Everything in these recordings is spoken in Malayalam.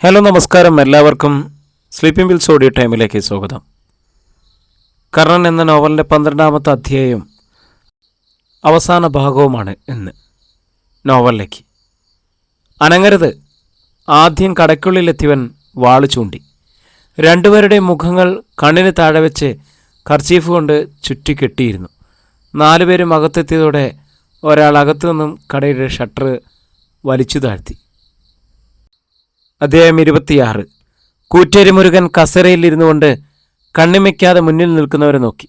ഹലോ നമസ്കാരം, എല്ലാവർക്കും സ്ലീപ്പിംഗ് വിൽസ് ഓഡിയോ ടൈമിലേക്ക് സ്വാഗതം. കർണൻ എന്ന നോവലിൻ്റെ 12ാമത്തെ അധ്യായം അവസാന ഭാഗവുമാണ് ഇന്ന്. നോവലിലേക്ക് അനങ്ങരുത്. ആദ്യം കടയ്ക്കുള്ളിലെത്തിയവൻ വാള് ചൂണ്ടി. രണ്ടുപേരുടെയും മുഖങ്ങൾ കണ്ണിന് താഴെ വെച്ച് കർച്ചീഫ് കൊണ്ട് ചുറ്റിക്കെട്ടിയിരുന്നു. 4 പേരും അകത്തെത്തിയതോടെ ഒരാൾ അകത്തു നിന്നും കടയുടെ ഷട്ടർ വലിച്ചു താഴ്ത്തി. അധ്യായം 26. കൂറ്റേരി മുരുകൻ കസേരയിൽ ഇരുന്നു കൊണ്ട് കണ്ണിമയ്ക്കാതെ മുന്നിൽ നിൽക്കുന്നവരെ നോക്കി.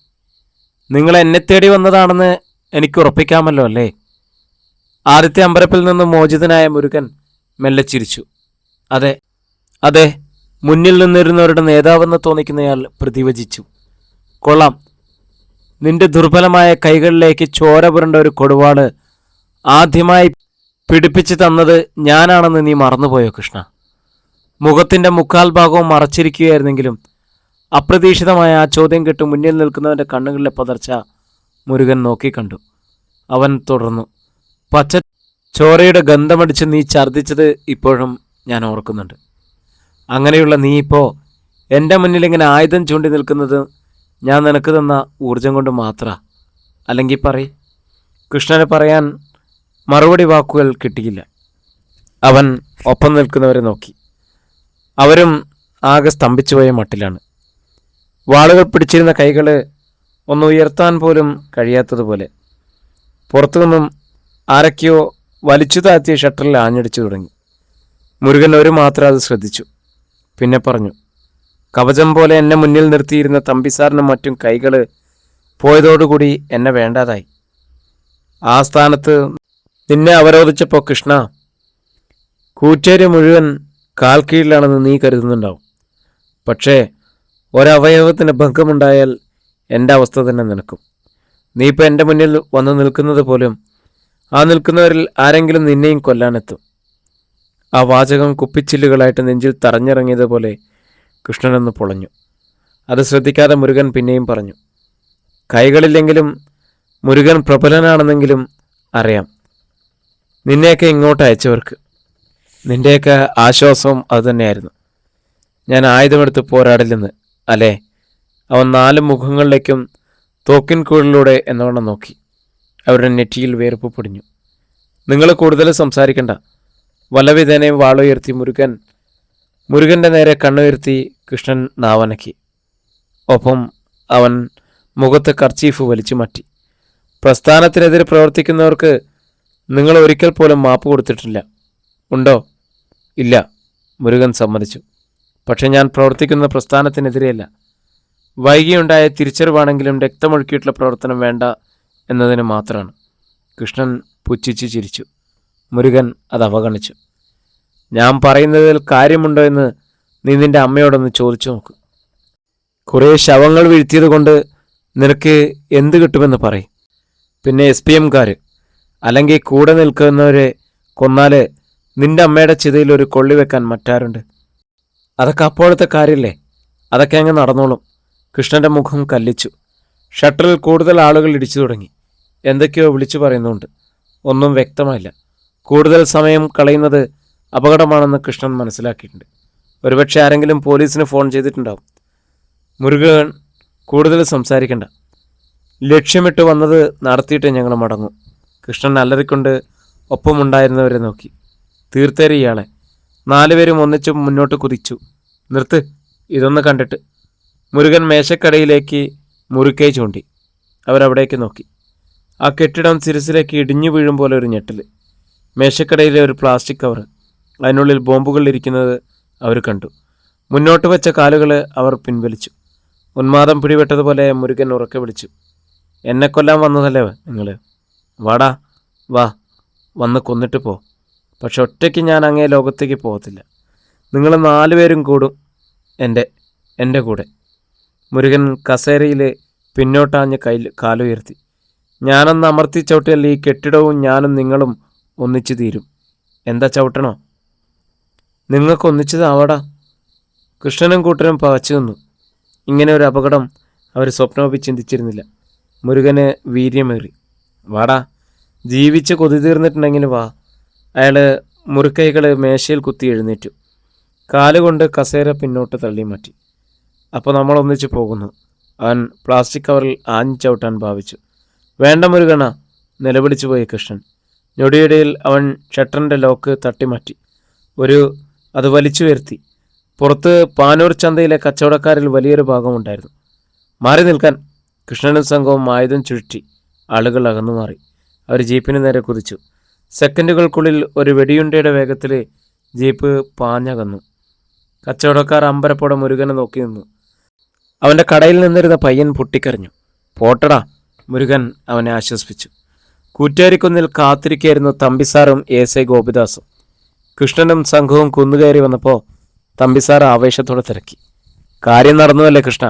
നിങ്ങൾ എന്നെ തേടി വന്നതാണെന്ന് എനിക്ക് ഉറപ്പിക്കാമല്ലോ അല്ലേ? ആദ്യത്തെ അമ്പരപ്പിൽ നിന്നും മോചിതനായ മുരുകൻ മെല്ലെ ചിരിച്ചു. അതെ അതെ, മുന്നിൽ നിന്നിരുന്നവരുടെ നേതാവെന്ന് തോന്നിക്കുന്നയാൾ പ്രതിവചിച്ചു. കൊള്ളാം. നിന്റെ ദുർബലമായ കൈകളിലേക്ക് ചോര പുരണ്ട ഒരു കൊടുവാള് ആദ്യമായി പിടിപ്പിച്ചു തന്നത് ഞാനാണെന്ന് നീ മറന്നുപോയോ കൃഷ്ണ? മുഖത്തിൻ്റെ 3/4 ഭാഗവും മറച്ചിരിക്കുകയായിരുന്നെങ്കിലും അപ്രതീക്ഷിതമായ ആ ചോദ്യം കേട്ട് മുന്നിൽ നിൽക്കുന്നവൻ്റെ കണ്ണുകളിലെ പതർച്ച മുരുകൻ നോക്കിക്കണ്ടു. അവൻ തുടർന്നു. പച്ച ചോരയുടെ ഗന്ധമടിച്ച് നീ ഛർദ്ദിച്ചത് ഇപ്പോഴും ഞാൻ ഓർക്കുന്നുണ്ട്. അങ്ങനെയുള്ള നീ ഇപ്പോൾ എൻ്റെ മുന്നിൽ ഇങ്ങനെ ആയുധം ചൂണ്ടി നിൽക്കുന്നത് ഞാൻ നിനക്ക് തന്ന ഊർജം കൊണ്ട് മാത്രമാണ്. അല്ലെങ്കിൽ പറയ്. കൃഷ്ണന് പറയാൻ മറുപടി വാക്കുകൾ കിട്ടിയില്ല. അവൻ ഒപ്പം നിൽക്കുന്നവരെ നോക്കി. അവരും ആകെ സ്തംഭിച്ചുപോയ മട്ടിലാണ്. വാളുകൾ പിടിച്ചിരുന്ന കൈകൾ ഒന്ന് ഉയർത്താൻ പോലും കഴിയാത്തതുപോലെ. പുറത്തുനിന്നും ആരൊക്കെയോ വലിച്ചു താഴ്ത്തിയ ഷട്ടറിൽ ആഞ്ഞടിച്ചു തുടങ്ങി. മുരുകൻ ഒരു മാത്രം അത് ശ്രദ്ധിച്ചു. പിന്നെ പറഞ്ഞു, കവചം പോലെ എന്നെ മുന്നിൽ നിർത്തിയിരുന്ന തമ്പിസാറിനും മറ്റും കൈകൾ പോയതോടുകൂടി എന്നെ വേണ്ടാതായി. ആ സ്ഥാനത്ത് നിന്നെ അവരോധിച്ചപ്പോൾ കൃഷ്ണ, കൂറ്റേരി മുഴുവൻ കാൽ കീഴിലാണെന്ന് നീ കരുതുന്നുണ്ടാവും. പക്ഷേ ഒരവയവത്തിന് ഭംഗമുണ്ടായാൽ എൻ്റെ അവസ്ഥ തന്നെ നിനക്കും. നീ ഇപ്പോൾ എൻ്റെ മുന്നിൽ വന്ന് നിൽക്കുന്നത് പോലും ആ നിൽക്കുന്നവരിൽ ആരെങ്കിലും നിന്നെയും കൊല്ലാനെത്തും. ആ വാചകം കുപ്പിച്ചില്ലുകളായിട്ട് നെഞ്ചിൽ തറഞ്ഞിറങ്ങിയതുപോലെ കൃഷ്ണനൊന്ന് പൊളഞ്ഞു. അത് ശ്രദ്ധിക്കാതെ മുരുകൻ പിന്നെയും പറഞ്ഞു, കൈകളില്ലെങ്കിലും മുരുകൻ പ്രബലനാണെന്നെങ്കിലും അറിയാം. നിന്നെയൊക്കെ ഇങ്ങോട്ട് അയച്ചവർക്ക് നിൻ്റെയൊക്കെ ആശ്വാസവും അതുതന്നെയായിരുന്നു. ഞാൻ ആയുധമെടുത്ത് പോരാടില്ലെന്ന് അല്ലേ? അവൻ 4 മുഖങ്ങളിലേക്കും തോക്കിൻ കുഴലിലൂടെ എന്നവണ്ണം നോക്കി. അവരുടെ നെറ്റിയിൽ വേർപ്പ് പൊടിഞ്ഞു. നിങ്ങൾ കൂടുതൽ സംസാരിക്കണ്ട. വല്ലവിധേനയും വാളുയർത്തി മുരുകൻ്റെ നേരെ കണ്ണുയർത്തി കൃഷ്ണൻ നാവനക്കി. ഒപ്പം അവൻ മുഖത്ത് കർച്ചീഫ് വലിച്ചു മാറ്റി. പ്രസ്ഥാനത്തിനെതിരെ പ്രവർത്തിക്കുന്നവർക്ക് നിങ്ങൾ ഒരിക്കൽ പോലും മാപ്പ് കൊടുത്തിട്ടില്ല, ഉണ്ടോ? ഇല്ല, മുരുകൻ സമ്മതിച്ചു. പക്ഷെ ഞാൻ പ്രവർത്തിക്കുന്ന പ്രസ്ഥാനത്തിനെതിരെയല്ല. വൈകിയുണ്ടായ തിരിച്ചറിവാണെങ്കിലും രക്തമൊഴുക്കിയിട്ടുള്ള പ്രവർത്തനം വേണ്ട എന്നതിന് മാത്രമാണ്. കൃഷ്ണൻ പുച്ഛിച്ച് ചിരിച്ചു. മുരുകൻ അത് അവഗണിച്ചു. ഞാൻ പറയുന്നതിൽ കാര്യമുണ്ടോ എന്ന് നീ നിൻ്റെ അമ്മയോടൊന്ന് ചോദിച്ചു നോക്ക്. കുറേ ശവങ്ങൾ വീഴ്ത്തിയത് കൊണ്ട് നിനക്ക് എന്ത് കിട്ടുമെന്ന് പറയും. പിന്നെ SPM-കാർ അല്ലെങ്കിൽ കൂടെ നിൽക്കുന്നവരെ കൊന്നാൽ നിന്റെ അമ്മയുടെ ചിതയിൽ ഒരു കൊള്ളി വെക്കാൻ മറ്റാരുണ്ട്? അതൊക്കെ അപ്പോഴത്തെ കാര്യമില്ലേ? അതൊക്കെ അങ്ങ് നടന്നോളും. കൃഷ്ണൻ്റെ മുഖം കല്ലിച്ചു. ഷട്ടറിൽ കൂടുതൽ ആളുകൾ ഇടിച്ചു തുടങ്ങി. എന്തൊക്കെയോ വിളിച്ചു പറയുന്നുണ്ട്. ഒന്നും വ്യക്തമായില്ല. കൂടുതൽ സമയം കളയുന്നത് അപകടമാണെന്ന് കൃഷ്ണൻ മനസ്സിലാക്കിയിട്ടുണ്ട്. ഒരുപക്ഷെ ആരെങ്കിലും പോലീസിന് ഫോൺ ചെയ്തിട്ടുണ്ടാവും. മുരുകൻ കൂടുതൽ സംസാരിക്കണ്ട. ലക്ഷ്യമിട്ട് വന്നത് നടത്തിയിട്ട് ഞങ്ങൾ മടങ്ങും. കൃഷ്ണൻ അലറിക്കൊണ്ട് ഒപ്പമുണ്ടായിരുന്നവരെ നോക്കി. തീർത്തേറി ഇയാളെ. 4 പേരും ഒന്നിച്ച് മുന്നോട്ട് കുതിച്ചു. നിർത്ത്, ഇതൊന്ന് കണ്ടിട്ട്. മുരുകൻ മേശക്കടയിലേക്ക് മുറുക്കൈ ചൂണ്ടി. അവരവിടേക്ക് നോക്കി. ആ കെട്ടിടം സിരസിലേക്ക് ഇടിഞ്ഞു വീഴും പോലെ ഒരു ഞെട്ടൽ. മേശക്കടയിലെ ഒരു പ്ലാസ്റ്റിക് കവർ, അതിനുള്ളിൽ ബോംബുകൾ ഇരിക്കുന്നത് അവർ കണ്ടു. മുന്നോട്ട് വെച്ച കാലുകൾ അവർ പിൻവലിച്ചു. ഉന്മാദം പിടിപെട്ടതുപോലെ മുരുകൻ ഉറക്കെ വിളിച്ചു, എന്നെ കൊല്ലാൻ വന്നതല്ലേ നിങ്ങൾ? വാടാ, വാ, വന്ന് കൊന്നിട്ട് പോ. പക്ഷെ ഒറ്റയ്ക്ക് ഞാൻ അങ്ങേ ലോകത്തേക്ക് പോകത്തില്ല. നിങ്ങൾ 4 പേരും കൂടും എൻ്റെ കൂടെ. മുരുകൻ കസേരയിൽ പിന്നോട്ടാഞ്ഞ് കാലുയർത്തി. ഞാനൊന്ന് അമർത്തി ചവിട്ടിയാൽ ഈ കെട്ടിടവും ഞാനും നിങ്ങളും ഒന്നിച്ചു തീരും. എന്താ ചവിട്ടണോ? നിങ്ങൾക്ക് ഒന്നിച്ചതാവടാ. കൃഷ്ണനും കൂട്ടരും പകച്ചു നിന്നു. ഇങ്ങനെ ഒരു അപകടം അവർ സ്വപ്നമൊപ്പി ചിന്തിച്ചിരുന്നില്ല. മുരുകന് വീര്യമേറി. വാടാ, ജീവിച്ച് കൊതി തീർന്നിട്ടുണ്ടെങ്കിൽ വാ. അയാൾ മുറുക്കൈകൾ മേശയിൽ കുത്തി എഴുന്നേറ്റു. കാലുകൊണ്ട് കസേര പിന്നോട്ട് തള്ളി മാറ്റി. അപ്പോൾ നമ്മൾ ഒന്നിച്ച് പോകുന്നു. അവൻ പ്ലാസ്റ്റിക് കവറിൽ ആഞ്ഞു ചവിട്ടാൻ ഭാവിച്ചു. വേണ്ട മുരുകണ്ണ, നിലവിളിച്ചു പോയി കൃഷ്ണൻ. ഞൊടിയിടയിൽ അവൻ ഷട്ടറിൻ്റെ ലോക്ക് തട്ടിമാറ്റി. അത് വലിച്ചു വരുത്തി. പുറത്ത് പാനൂർ ചന്തയിലെ കച്ചവടക്കാരിൽ വലിയൊരു ഭാഗമുണ്ടായിരുന്നു. മാറി നിൽക്കാൻ! കൃഷ്ണനും സംഘവും ആയുധം ചുഴറ്റി. ആളുകൾ അകന്നു മാറി. അവർ ജീപ്പിന് നേരെ കുതിച്ചു. സെക്കൻഡുകൾക്കുള്ളിൽ ഒരു വെടിയുണ്ടയുടെ വേഗത്തിൽ ജീപ്പ് പാഞ്ഞകന്നു. കച്ചവടക്കാർ അമ്പരപ്പോടെ മുരുകനെ നോക്കി നിന്നു. അവൻ്റെ കടയിൽ നിന്നിരുന്ന പയ്യൻ പൊട്ടിക്കരഞ്ഞു. പോട്ടടാ, മുരുകൻ അവനെ ആശ്വസിപ്പിച്ചു. കൂറ്റേരിക്കുന്നിൽ കാത്തിരിക്കായിരുന്നു തമ്പിസാറും എസ് ഐ ഗോപിദാസും. കൃഷ്ണനും സംഘവും കുന്നുകയറി വന്നപ്പോൾ തമ്പിസാർ ആവേശത്തോടെ തിരക്കി. കാര്യം നടന്നുവല്ലേ കൃഷ്ണ?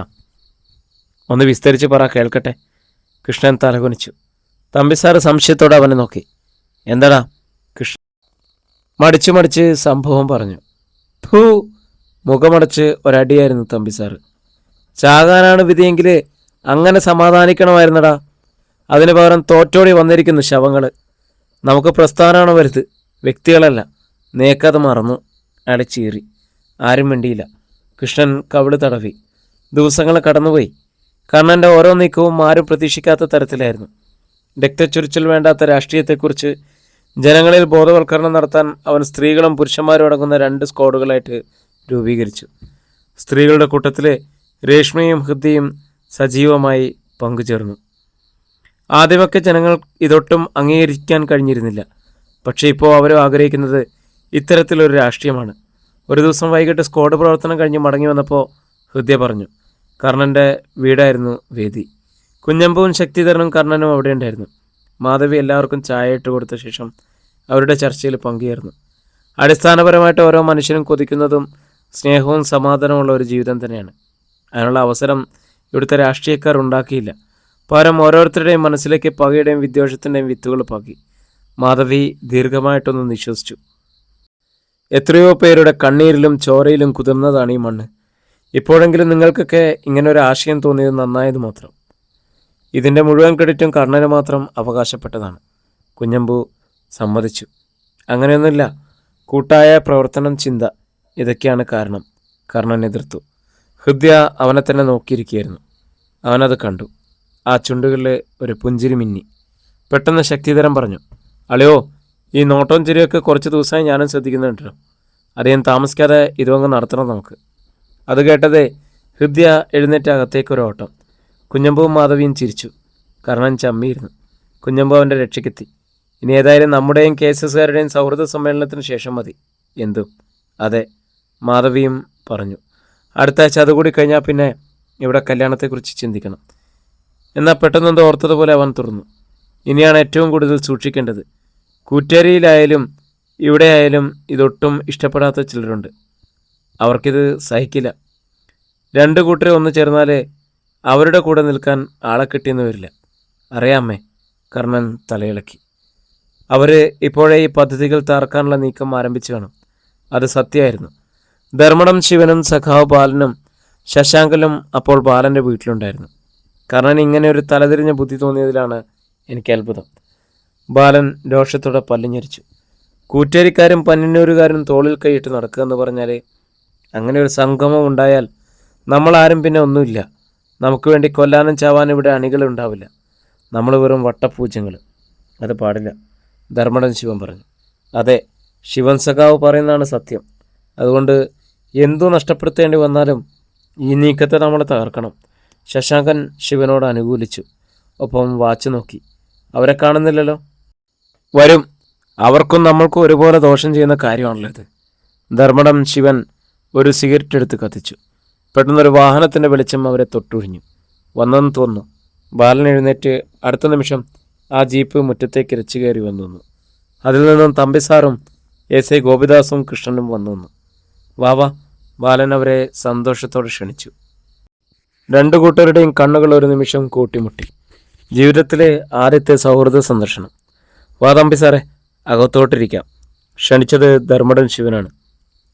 ഒന്ന് വിസ്തരിച്ച് പറ, കേൾക്കട്ടെ. കൃഷ്ണൻ തലകുനിച്ചു. തമ്പിസാർ സംശയത്തോടെ അവനെ നോക്കി. എന്താടാ? കൃഷ്ണൻ മടിച്ച് സംഭവം പറഞ്ഞു. ഭൂ! മുഖമടച്ച് ഒരടിയായിരുന്നു തമ്പിസാറ്. ചാകാനാണ് വിധിയെങ്കിൽ അങ്ങനെ സമാധാനിക്കണമായിരുന്നടാ. അതിന് പകരം തോറ്റോടി വന്നിരിക്കുന്നു ശവങ്ങൾ. നമുക്ക് പ്രസ്ഥാനമാണ് വലുത്, വ്യക്തികളല്ല. നേക്കത് മറന്നു. അയാൾ ചീറി. ആരും മിണ്ടിയില്ല. കൃഷ്ണൻ കവിള് തടവി. ദിവസങ്ങൾ കടന്നുപോയി. കണ്ണൻ്റെ ഓരോ നീക്കവും ആരും പ്രതീക്ഷിക്കാത്ത തരത്തിലായിരുന്നു. രക്തച്ചൊരിച്ചിൽ വേണ്ടാത്ത രാഷ്ട്രീയത്തെക്കുറിച്ച് ജനങ്ങളിൽ ബോധവൽക്കരണം നടത്താൻ അവൻ സ്ത്രീകളും പുരുഷന്മാരും അടങ്ങുന്ന 2 സ്ക്വാഡുകളായിട്ട് രൂപീകരിച്ചു. സ്ത്രീകളുടെ കൂട്ടത്തിൽ രേഷ്മയും ഹൃദയും സജീവമായി പങ്കുചേർന്നു. ആദ്യമൊക്കെ ജനങ്ങൾ ഇതൊട്ടും അംഗീകരിക്കാൻ കഴിഞ്ഞിരുന്നില്ല. പക്ഷേ ഇപ്പോൾ അവരും ആഗ്രഹിക്കുന്നത് ഇത്തരത്തിലൊരു രാഷ്ട്രീയമാണ്. ഒരു ദിവസം വൈകിട്ട് സ്ക്വാഡ് പ്രവർത്തനം കഴിഞ്ഞ് മടങ്ങി വന്നപ്പോൾ ഹൃദയ പറഞ്ഞു. കർണൻ്റെ വീടായിരുന്നു വേദി. കുഞ്ഞമ്പും ശക്തിധരനും കർണനും അവിടെ ഉണ്ടായിരുന്നു. മാധവി എല്ലാവർക്കും ചായ ഇട്ട് കൊടുത്ത ശേഷം അവരുടെ ചർച്ചയിൽ പങ്കുചേർന്നു. അടിസ്ഥാനപരമായിട്ട് ഓരോ മനുഷ്യനും കൊതിക്കുന്നതും സ്നേഹവും സമാധാനമുള്ള ഒരു ജീവിതം തന്നെയാണ്. അതിനുള്ള അവസരം ഇവിടുത്തെ രാഷ്ട്രീയക്കാർ ഉണ്ടാക്കിയില്ല. പകരം ഓരോരുത്തരുടെയും മനസ്സിലേക്ക് പകയുടെയും വിദ്വേഷത്തിൻ്റെയും വിത്തുകൾ പാകി. മാധവി ദീർഘമായിട്ടൊന്ന് നിശ്വസിച്ചു. എത്രയോ പേരുടെ കണ്ണീരിലും ചോരയിലും കുതിർന്നതാണ് ഈ മണ്ണ്. ഇപ്പോഴെങ്കിലും നിങ്ങൾക്കൊക്കെ ഇങ്ങനെ ഒരു ആശയം തോന്നിയത് നന്നായത് മാത്രം. ഇതിൻ്റെ മുഴുവൻ ക്രെഡിറ്റും കർണന് മാത്രം അവകാശപ്പെട്ടതാണ്. കുഞ്ഞമ്പു സമ്മതിച്ചു. അങ്ങനെയൊന്നുമില്ല. കൂട്ടായ പ്രവർത്തനം, ചിന്ത, ഇതൊക്കെയാണ് കാരണം. കർണൻ എതിർത്തു. ഹൃദയ അവനെ തന്നെ നോക്കിയിരിക്കുകയായിരുന്നു. അവനത് കണ്ടു. ആ ചുണ്ടുകളിൽ ഒരു പുഞ്ചിരി മിന്നി. പെട്ടെന്ന് ശക്തിധരൻ പറഞ്ഞു. അളയോ, ഈ നോട്ടവും ചിരിയൊക്കെ കുറച്ച് ദിവസമായി ഞാനും ശ്രദ്ധിക്കുന്നുണ്ടല്ലോ. അധികം താമസിക്കാതെ ഇതുവങ്ങ് നടത്തണം നമുക്ക്. അത് കേട്ടതേ ഹൃദയ എഴുന്നേറ്റ് അകത്തേക്കൊരു ഓട്ടം. കുഞ്ഞമ്പുവും മാധവിയും ചിരിച്ചു. കർണൻ ചമ്മിയിരുന്നു. കുഞ്ഞമ്പു അവൻ്റെ രക്ഷയ്ക്കെത്തി. ഇനി ഏതായാലും നമ്മുടെയും കേസസുകാരുടെയും സൗഹൃദ സമ്മേളനത്തിന് ശേഷം മതി എന്തും. അതെ, മാധവിയും പറഞ്ഞു. അടുത്ത ആഴ്ച അതുകൂടി കഴിഞ്ഞാൽ പിന്നെ ഇവിടെ കല്യാണത്തെക്കുറിച്ച് ചിന്തിക്കണം. എന്നാൽ പെട്ടെന്നെന്തോ ഓർത്തതുപോലെ അവൻ തുറന്നു. ഇനിയാണ് ഏറ്റവും കൂടുതൽ സൂക്ഷിക്കേണ്ടത്. കൂറ്റേരിയിലായാലും ഇവിടെ ആയാലും ഇതൊട്ടും ഇഷ്ടപ്പെടാത്ത ചിലരുണ്ട്. അവർക്കിത് സഹിക്കില്ല. 2 കൂട്ടരെ ഒന്ന് ചേർന്നാലേ അവരുടെ കൂടെ നിൽക്കാൻ ആളെ കിട്ടിയെന്ന് വരില്ല. അറിയാമേ? കർണൻ തലയിളക്കി. അവർ ഇപ്പോഴേ ഈ പദ്ധതികൾ തകർക്കാനുള്ള നീക്കം ആരംഭിച്ചു കാണും. അത് സത്യമായിരുന്നു. ധർമ്മടം ശിവനും സഖാവ് ബാലനും ശശാങ്കലും അപ്പോൾ ബാലൻ്റെ വീട്ടിലുണ്ടായിരുന്നു. കർണൻ ഇങ്ങനെ ഒരു തലതിരിഞ്ഞ ബുദ്ധി തോന്നിയതിലാണ് എനിക്ക് അത്ഭുതം. ബാലൻ രോഷത്തോടെ പല്ലിഞ്ഞരിച്ചു. കൂറ്റേരിക്കാരും പന്നന്നൂരുകാരും തോളിൽ കൈയിട്ട് നടക്കുക എന്ന് പറഞ്ഞാൽ, അങ്ങനെ ഒരു സംഗമം ഉണ്ടായാൽ നമ്മളാരും പിന്നെ ഒന്നുമില്ല. നമുക്ക് വേണ്ടി കൊല്ലാനും ചാവാനും ഇവിടെ അണികളുണ്ടാവില്ല. നമ്മൾ വെറും വട്ടപ്പൂജ്യങ്ങൾ. അത് പാടില്ല, ധർമ്മടൻ ശിവൻ പറഞ്ഞു. അതെ, ശിവൻ സഖാവ് പറയുന്നതാണ് സത്യം. അതുകൊണ്ട് എന്തു നഷ്ടപ്പെടുത്തേണ്ടി വന്നാലും ഈ നീക്കത്തെ നമ്മൾ തകർക്കണം. ശശാങ്കൻ ശിവനോട് അനുകൂലിച്ചു. ഒപ്പം വാച്ച് നോക്കി. അവരെ കാണുന്നില്ലല്ലോ. വരും. അവർക്കും നമ്മൾക്കും ഒരുപോലെ ദോഷം ചെയ്യുന്ന കാര്യമാണല്ലോ ഇത്. ധർമ്മടം ശിവൻ ഒരു സിഗരറ്റ് എടുത്ത് കത്തിച്ചു. പെട്ടെന്നൊരു വാഹനത്തിൻ്റെ വെളിച്ചം അവരെ തൊട്ടുഴിഞ്ഞു. വന്നെന്ന് തോന്നുന്നു. ബാലൻ എഴുന്നേറ്റ് അടുത്ത നിമിഷം ആ ജീപ്പ് മുറ്റത്തേക്ക് ഇരച്ചു കയറി വന്നു. അതിൽ നിന്നും തമ്പിസാറും എസ് ഐ ഗോപിദാസും കൃഷ്ണനും വന്നു. വാവാ, ബാലൻ അവരെ സന്തോഷത്തോടെ ക്ഷണിച്ചു. 2 കൂട്ടരുടെയും കണ്ണുകൾ ഒരു നിമിഷം കൂട്ടിമുട്ടി. ജീവിതത്തിലെ ആദ്യത്തെ സൗഹൃദ സന്ദർശനം. വാ തമ്പിസാറെ, അകത്തോട്ടിരിക്കാം. ക്ഷണിച്ചത് ധർമ്മടൻ ശിവനാണ്.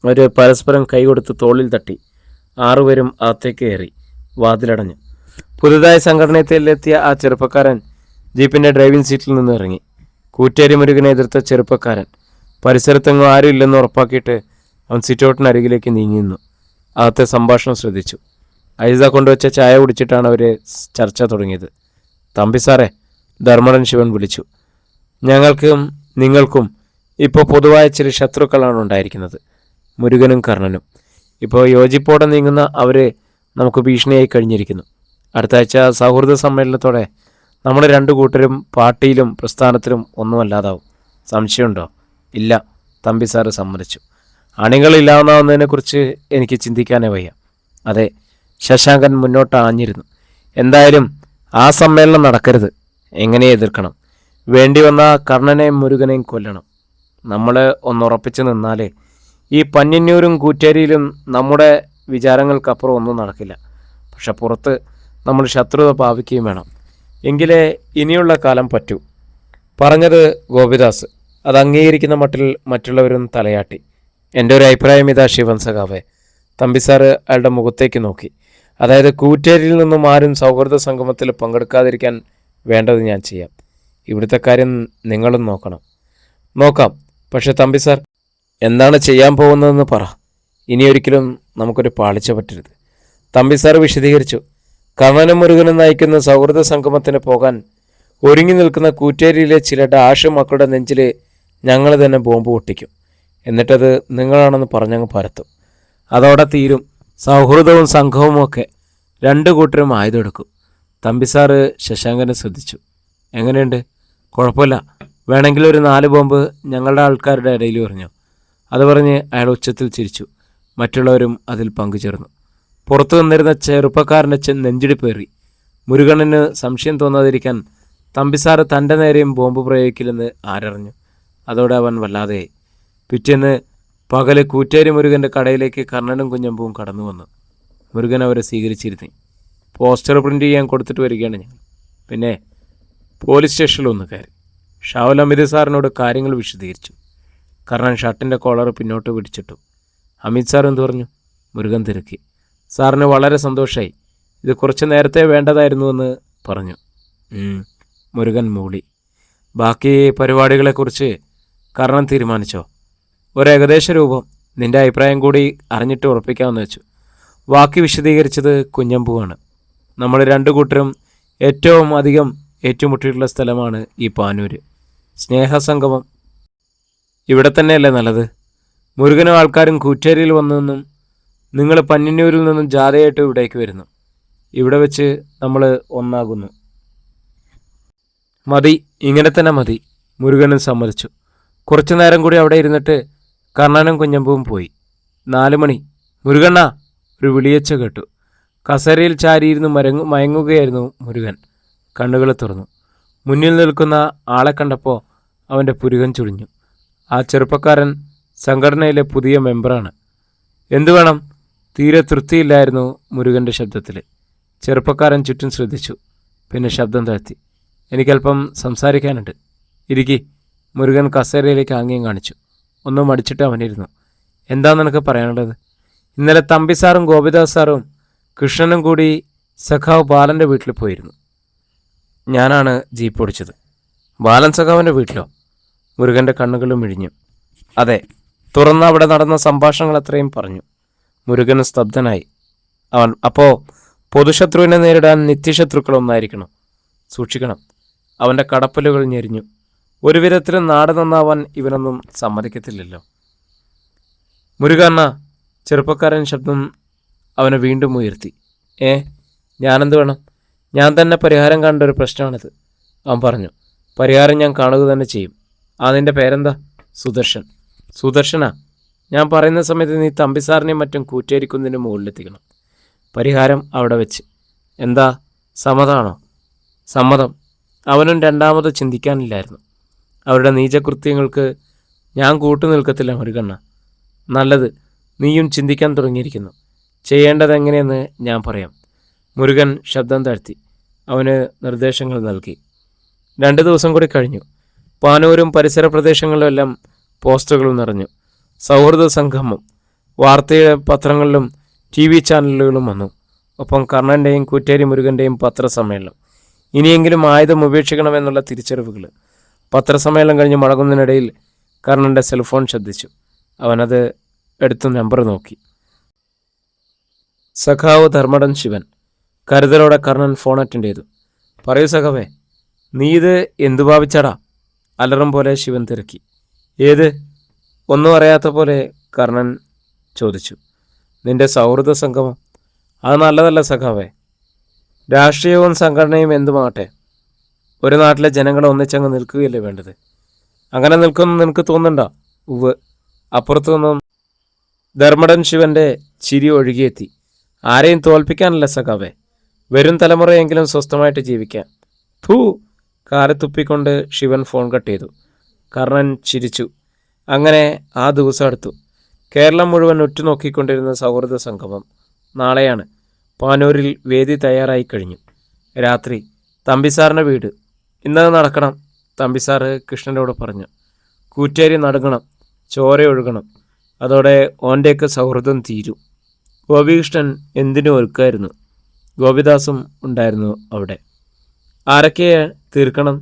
അവർ പരസ്പരം കൈകൊടുത്ത് തോളിൽ തട്ടി. 6 പേരും അകത്തേക്ക് കയറി. വാതിലടഞ്ഞു. പുതുതായി സംഘടനയിലെത്തിയ ആ ചെറുപ്പക്കാരൻ ജീപ്പിൻ്റെ ഡ്രൈവിംഗ് സീറ്റിൽ നിന്ന് ഇറങ്ങി. കൂറ്റേരി മുരുകനെ എതിർത്ത ചെറുപ്പക്കാരൻ പരിസരത്തെങ്ങും ആരും ഇല്ലെന്ന് ഉറപ്പാക്കിയിട്ട് അവൻ സിറ്റൗട്ടിനരികിലേക്ക് നീങ്ങി നിന്നു. അകത്തെ സംഭാഷണം ശ്രദ്ധിച്ചു. ഐസ കൊണ്ടുവച്ച ചായ കുടിച്ചിട്ടാണ് അവർ ചർച്ച തുടങ്ങിയത്. തമ്പി സാറേ, ധർമ്മടൻ ശിവൻ വിളിച്ചു, ഞങ്ങൾക്കും നിങ്ങൾക്കും ഇപ്പോൾ പൊതുവായ ചില ശത്രുക്കളാണ് ഉണ്ടായിരിക്കുന്നത്. മുരുകനും കർണനും. ഇപ്പോൾ യോജിപ്പോടെ നീങ്ങുന്ന അവർ നമുക്ക് ഭീഷണിയായി കഴിഞ്ഞിരിക്കുന്നു. അടുത്ത ആഴ്ച സൗഹൃദ സമ്മേളനത്തോടെ നമ്മൾ രണ്ടു കൂട്ടരും പാർട്ടിയിലും പ്രസ്ഥാനത്തിലും ഒന്നുമല്ലാതാവും. സംശയമുണ്ടോ? ഇല്ല, തമ്പി സാറ് സമ്മതിച്ചു. അണികളില്ലാവുന്നതിനെക്കുറിച്ച് എനിക്ക് ചിന്തിക്കാനേ വയ്യ. അതെ, ശശാങ്കൻ മുന്നോട്ട് ആഞ്ഞിരുന്നു. എന്തായാലും ആ സമ്മേളനം നടക്കരുത്. എങ്ങനെ എതിർക്കണം? വേണ്ടി വന്ന കർണനെയും മുരുകനെയും കൊല്ലണം. നമ്മൾ ഒന്നുറപ്പിച്ച് നിന്നാലേ ഈ പന്ന്യന്നൂരും കൂറ്റേരിയിലും നമ്മുടെ വിചാരങ്ങൾക്കപ്പുറം ഒന്നും നടക്കില്ല. പക്ഷെ പുറത്ത് നമ്മൾ ശത്രുത ഭാവിക്കുകയും വേണം. എങ്കിലേ ഇനിയുള്ള കാലം പറ്റൂ. പറഞ്ഞത് ഗോപിദാസ്. അത് അംഗീകരിക്കുന്ന മട്ടിൽ മറ്റുള്ളവരും തലയാട്ടി. എൻ്റെ ഒരു അഭിപ്രായം ഇതാ ശിവൻ സഖാവേ. തമ്പിസാറ് അയാളുടെ മുഖത്തേക്ക് നോക്കി. അതായത് കൂറ്റേരിയിൽ നിന്നും ആരും സൗഹൃദ സംഗമത്തിൽ പങ്കെടുക്കാതിരിക്കാൻ വേണ്ടത് ഞാൻ ചെയ്യാം. ഇവിടുത്തെ കാര്യം നിങ്ങളും നോക്കണം. നോക്കാം. പക്ഷെ തമ്പിസാർ, എന്താണ് ചെയ്യാൻ പോകുന്നതെന്ന് പറ. ഇനിയൊരിക്കലും നമുക്കൊരു പാളിച്ച പറ്റരുത്. തമ്പിസാർ വിശദീകരിച്ചു. കർണനും മുരുകനും നയിക്കുന്ന സൗഹൃദ സംഗമത്തിന് പോകാൻ ഒരുങ്ങി നിൽക്കുന്ന കൂറ്റേരിയിലെ ചില ഡാഷ് മക്കളുടെ നെഞ്ചിൽ ഞങ്ങൾ തന്നെ ബോംബ് പൊട്ടിക്കും. എന്നിട്ടത് നിങ്ങളാണെന്ന് പറഞ്ഞങ്ങ് പരത്തും. അതോടെ തീരും. സൗഹൃദവും സംഘവും ഒക്കെ രണ്ടു കൂട്ടരും ആയുധമെടുക്കും. തമ്പിസാറ് ശശാങ്കനെ ശ്രദ്ധിച്ചു. എങ്ങനെയുണ്ട്? കുഴപ്പമില്ല. വേണമെങ്കിൽ ഒരു 4 ബോംബ് ഞങ്ങളുടെ ആൾക്കാരുടെ ഇടയിൽ പറഞ്ഞു. അത് പറഞ്ഞ് അയാൾ ഉച്ചത്തിൽ ചിരിച്ചു. മറ്റുള്ളവരും അതിൽ പങ്കുചേർന്നു. പുറത്തു നിന്നിരുന്ന ചെറുപ്പക്കാരൻ്റെ നെഞ്ചിടിപ്പേറി. മുരുകണ്ണന് സംശയം തോന്നാതിരിക്കാൻ തമ്പിസാറ് തൻ്റെ നേരെയും ബോംബ് പ്രയോഗിക്കില്ലെന്ന് ആരറിഞ്ഞു? അതോടെ അവൻ വല്ലാതെ. പിറ്റേന്ന് പകല് കൂറ്റേരി മുരുകൻ്റെ കടയിലേക്ക് കർണനും കുഞ്ഞമ്പും കടന്നു വന്നു. മുരുകൻ അവരെ സ്വീകരിച്ചിരുന്നു. പോസ്റ്റർ പ്രിൻ്റ് ചെയ്യാൻ കൊടുത്തിട്ട് വരികയാണ് ഞങ്ങൾ. പിന്നെ പോലീസ് സ്റ്റേഷനിലൊന്ന് കയറി. ഷാവുൽ അമിത് സാറിനോട് കാര്യങ്ങൾ വിശദീകരിച്ചു. കർണൻ ഷർട്ടിൻ്റെ കോളർ പിന്നോട്ട് പിടിച്ചിട്ടു. അമിത് സാർ എന്തു പറഞ്ഞു? മുരുകൻ തിരക്കി. സാറിന് വളരെ സന്തോഷമായി. ഇത് കുറച്ച് നേരത്തെ വേണ്ടതായിരുന്നുവെന്ന് പറഞ്ഞു. മുരുകൻ മൂളി. ബാക്കി പരിപാടികളെക്കുറിച്ച് കർണൻ തീരുമാനിച്ചോ? ഒരേകദേശ രൂപം. നിന്റെ അഭിപ്രായം കൂടി അറിഞ്ഞിട്ട് ഉറപ്പിക്കാമെന്ന് വെച്ചു. ബാക്കി വിശദീകരിച്ചത് കുഞ്ഞമ്പുവാണ്. നമ്മൾ രണ്ടു കൂട്ടരും ഏറ്റവും അധികം ഏറ്റുമുട്ടിയിട്ടുള്ള സ്ഥലമാണ് ഈ പാനൂര്. സ്നേഹസംഗമം ഇവിടെ തന്നെയല്ലേ നല്ലത്? മുരുകനും ആൾക്കാരും കൂറ്റേരിയിൽ വന്നെന്നും നിങ്ങൾ പന്ന്യന്നൂരിൽ നിന്നും ജാഥയായിട്ട് ഇവിടേക്ക് വരുന്നു. ഇവിടെ വെച്ച് നമ്മൾ ഒന്നാകുന്നു. മതി, ഇങ്ങനെ തന്നെ മതി. മുരുകനും സമ്മതിച്ചു. കുറച്ചു നേരം കൂടി അവിടെ ഇരുന്നിട്ട് കർണനും കുഞ്ഞമ്പും പോയി. 4 മണി. മുരുകണ്ണ, ഒരു വിളിയച്ച കേട്ടു. കസേരയിൽ ചാരിയിരുന്ന് മയങ്ങുകയായിരുന്നു മുരുകൻ. കണ്ണുകൾ തുറന്നു. മുന്നിൽ നിൽക്കുന്ന ആളെ കണ്ടപ്പോൾ അവൻ്റെ പുരുകൻ ചുളിഞ്ഞു. ആ ചെറുപ്പക്കാരൻ സംഘടനയിലെ പുതിയ മെമ്പറാണ്. എന്തു വേണം? തീരെ തൃപ്തിയില്ലായിരുന്നു മുരുകൻ്റെ ശബ്ദത്തിൽ. ചെറുപ്പക്കാരൻ ചുറ്റും ശ്രദ്ധിച്ചു. പിന്നെ ശബ്ദം താഴ്ത്തി. എനിക്കല്പം സംസാരിക്കാനുണ്ട്. ഇരിക്കി. മുരുകൻ കസേരയിലേക്ക് ആംഗ്യം കാണിച്ചു. ഒന്നും മടിച്ചിട്ട് അവനിരുന്നു. എന്താ നിനക്ക് പറയാനുള്ളത്? ഇന്നലെ തമ്പി സാറും ഗോപിദാസ് സാറും കൃഷ്ണനും കൂടി സഖാവ് ബാലൻ്റെ വീട്ടിൽ പോയിരുന്നു. ഞാനാണ് ജീപ്പ് ഓടിച്ചത്. ബാലൻ സഖാവിൻ്റെ വീട്ടിലോ? മുരുകൻ്റെ കണ്ണുകളും ഇഴിഞ്ഞു. അതെ. തുറന്ന് അവിടെ നടന്ന സംഭാഷണങ്ങൾ അത്രയും പറഞ്ഞു. മുരുകന് സ്തബ്ധനായി. അവൻ അപ്പോൾ പൊതുശത്രുവിനെ നേരിടാൻ നിത്യശത്രുക്കളൊന്നായിരിക്കണം. സൂക്ഷിക്കണം. അവൻ്റെ കടപ്പലുകൾ ഞെരിഞ്ഞു. ഒരു വിധത്തിലും നാട് നന്നാവാൻ ഇവനൊന്നും സമ്മതിക്കത്തില്ലല്ലോ. മുരുകണ്ണ, ചെറുപ്പക്കാരൻ ശബ്ദം അവനെ വീണ്ടും ഉയർത്തി. ഞാനെന്ത് വേണം? ഞാൻ തന്നെ പരിഹാരം കണ്ട ഒരു പ്രശ്നമാണിത്, അവൻ പറഞ്ഞു. പരിഹാരം ഞാൻ കാണുക തന്നെ ചെയ്യും. നിൻ്റെ പേരെന്താ? സുദർശൻ. സുദർശനാ? ഞാൻ പറയുന്ന സമയത്ത് നീ തമ്പിസാറിനെയും മറ്റും കൂറ്റേരിക്കുന്നതിന് മുകളിലെത്തിക്കണം. പരിഹാരം അവിടെ വെച്ച്. എന്താ, സമ്മതമാണോ? സമ്മതം. അവനും രണ്ടാമത് ചിന്തിക്കാനില്ലായിരുന്നു. അവരുടെ നീചകൃത്യങ്ങൾക്ക് ഞാൻ കൂട്ടുനിൽക്കത്തില്ല മുരുകണ്ണ. നല്ലത്. നീയും ചിന്തിക്കാൻ തുടങ്ങിയിരിക്കുന്നു. ചെയ്യേണ്ടതെങ്ങനെയെന്ന് ഞാൻ പറയാം. മുരുകൻ ശബ്ദം താഴ്ത്തി. അവന് നിർദ്ദേശങ്ങൾ നൽകി. 2 ദിവസം കൂടി കഴിഞ്ഞു. പാനൂരും പരിസര പ്രദേശങ്ങളിലെല്ലാം പോസ്റ്ററുകൾ നിറഞ്ഞു. സൗഹൃദ സംഗമം വാർത്തയുടെ പത്രങ്ങളിലും TV ചാനലുകളും വന്നു. ഒപ്പം കർണൻ്റെയും കൂറ്റേരി മുരുകൻ്റെയും പത്രസമ്മേളനം. ഇനിയെങ്കിലും ആയുധം ഉപേക്ഷിക്കണമെന്നുള്ള തിരിച്ചറിവുകൾ. പത്രസമ്മേളനം കഴിഞ്ഞ് മടങ്ങുന്നതിനിടയിൽ കർണൻ്റെ സെൽഫോൺ ശബ്ദിച്ചു. അവനത് എടുത്ത് നമ്പർ നോക്കി. സഖാവ് ധർമ്മടൻ ശിവൻ. കരുതലോടെ കർണൻ ഫോൺ അറ്റൻഡ് ചെയ്തു. പറയൂ സഖാവേ, നീ ഇത് എന്തു ഭാവിച്ചാടാ? അലറും പോലെ ശിവൻ തിരക്കി. ഏത്? ഒന്നും അറിയാത്ത പോലെ കർണൻ ചോദിച്ചു. നിന്റെ സൗഹൃദ സംഗമം. അത് നല്ലതല്ല സഖാവേ. രാഷ്ട്രീയവും സംഘടനയും എന്തുമാകട്ടെ, ഒരു നാട്ടിലെ ജനങ്ങളെ ഒന്നിച്ചങ്ങ് നിൽക്കുകയല്ലേ വേണ്ടത്. അങ്ങനെ നിൽക്കുമെന്ന് നിനക്ക് തോന്നുന്നുണ്ടോ? ഉവ്. അപ്പുറത്തു നിന്നും ധർമ്മടൻ ശിവന്റെ ചിരി ഒഴുകിയെത്തി. ആരെയും തോൽപ്പിക്കാനല്ല സഖാവേ, വരും തലമുറയെങ്കിലും സ്വസ്ഥമായിട്ട് ജീവിക്കാൻ. ഫൂ. കാറി തുപ്പിക്കൊണ്ട് ശിവൻ ഫോൺ കട്ട് ചെയ്തു. കർണൻ ചിരിച്ചു. അങ്ങനെ ആ ദിവസം അടുത്തു. കേരളം മുഴുവൻ ഉറ്റുനോക്കിക്കൊണ്ടിരുന്ന സൗഹൃദ സംഗമം നാളെയാണ്. പാനൂരിൽ വേദി തയ്യാറായി കഴിഞ്ഞു. രാത്രി തമ്പിസാറിൻ്റെ വീട്. ഇന്നത് നടക്കണം. തമ്പിസാറ് കൃഷ്ണനോട് പറഞ്ഞു. കൂറ്റേരി നടുങ്ങണം, ചോരയൊഴുകണം. അതോടെ ഓൻ്റെയൊക്കെ സൗഹൃദം തീരും. ഗോപികൃഷ്ണൻ എന്തിനും ഒരുക്കായിരുന്നു. ഗോപിദാസും ഉണ്ടായിരുന്നു അവിടെ. ആരൊക്കെ തീർക്കണം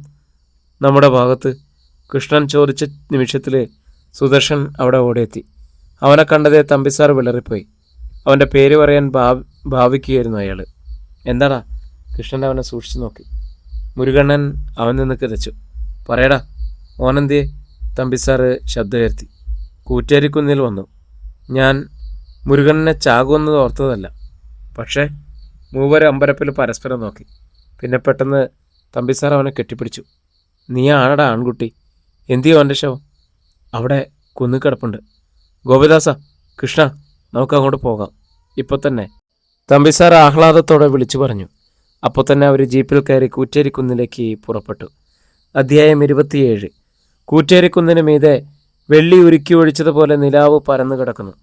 നമ്മുടെ ഭാഗത്ത്? കൃഷ്ണൻ ചോദിച്ച നിമിഷത്തിൽ സുദർശൻ അവിടെ ഓടിയെത്തി. അവനെ കണ്ടതേ തമ്പിസാർ വിളറിപ്പോയി. അവൻ്റെ പേര് പറയാൻ ഭാവിക്കുകയായിരുന്നു അയാൾ. എന്താടാ? കൃഷ്ണൻ അവനെ സൂക്ഷിച്ചു നോക്കി. മുരുകണ്ണൻ അവൻ നിന്ന് കിതച്ചു. പറയടാ, ഓനെന്തിയെ? തമ്പിസാറ് ശബ്ദമുയർത്തി. കൂറ്റേരിക്കുന്നിൽ വന്നു. ഞാൻ മുരുകണ്ണനെ ചാകുമെന്നത് ഓർത്തതല്ല. പക്ഷേ മൂവർ അമ്പരപ്പിൽ പരസ്പരം നോക്കി. പിന്നെ പെട്ടെന്ന് തമ്പിസാർ അവനെ കെട്ടിപ്പിടിച്ചു. നീ ആണടാ ആൺകുട്ടി. എന്തിയോ അവൻ്റെ ശവം? അവിടെ കുന്നിക്കിടപ്പുണ്ട്. ഗോപിദാസ, കൃഷ്ണ, നമുക്ക് അങ്ങോട്ട് പോകാം ഇപ്പോൾ തന്നെ, തമ്പിസാർ ആഹ്ലാദത്തോടെ വിളിച്ചു പറഞ്ഞു. അപ്പോൾ തന്നെ അവർ ജീപ്പിൽ കയറി കൂറ്റേരിക്കുന്നിലേക്ക് പുറപ്പെട്ടു. അധ്യായം 27. കൂറ്റേരിക്കുന്നിന് മീതെ വെള്ളി ഉരുക്കി ഒഴിച്ചതുപോലെ നിലാവ് പരന്നു കിടക്കുന്നു.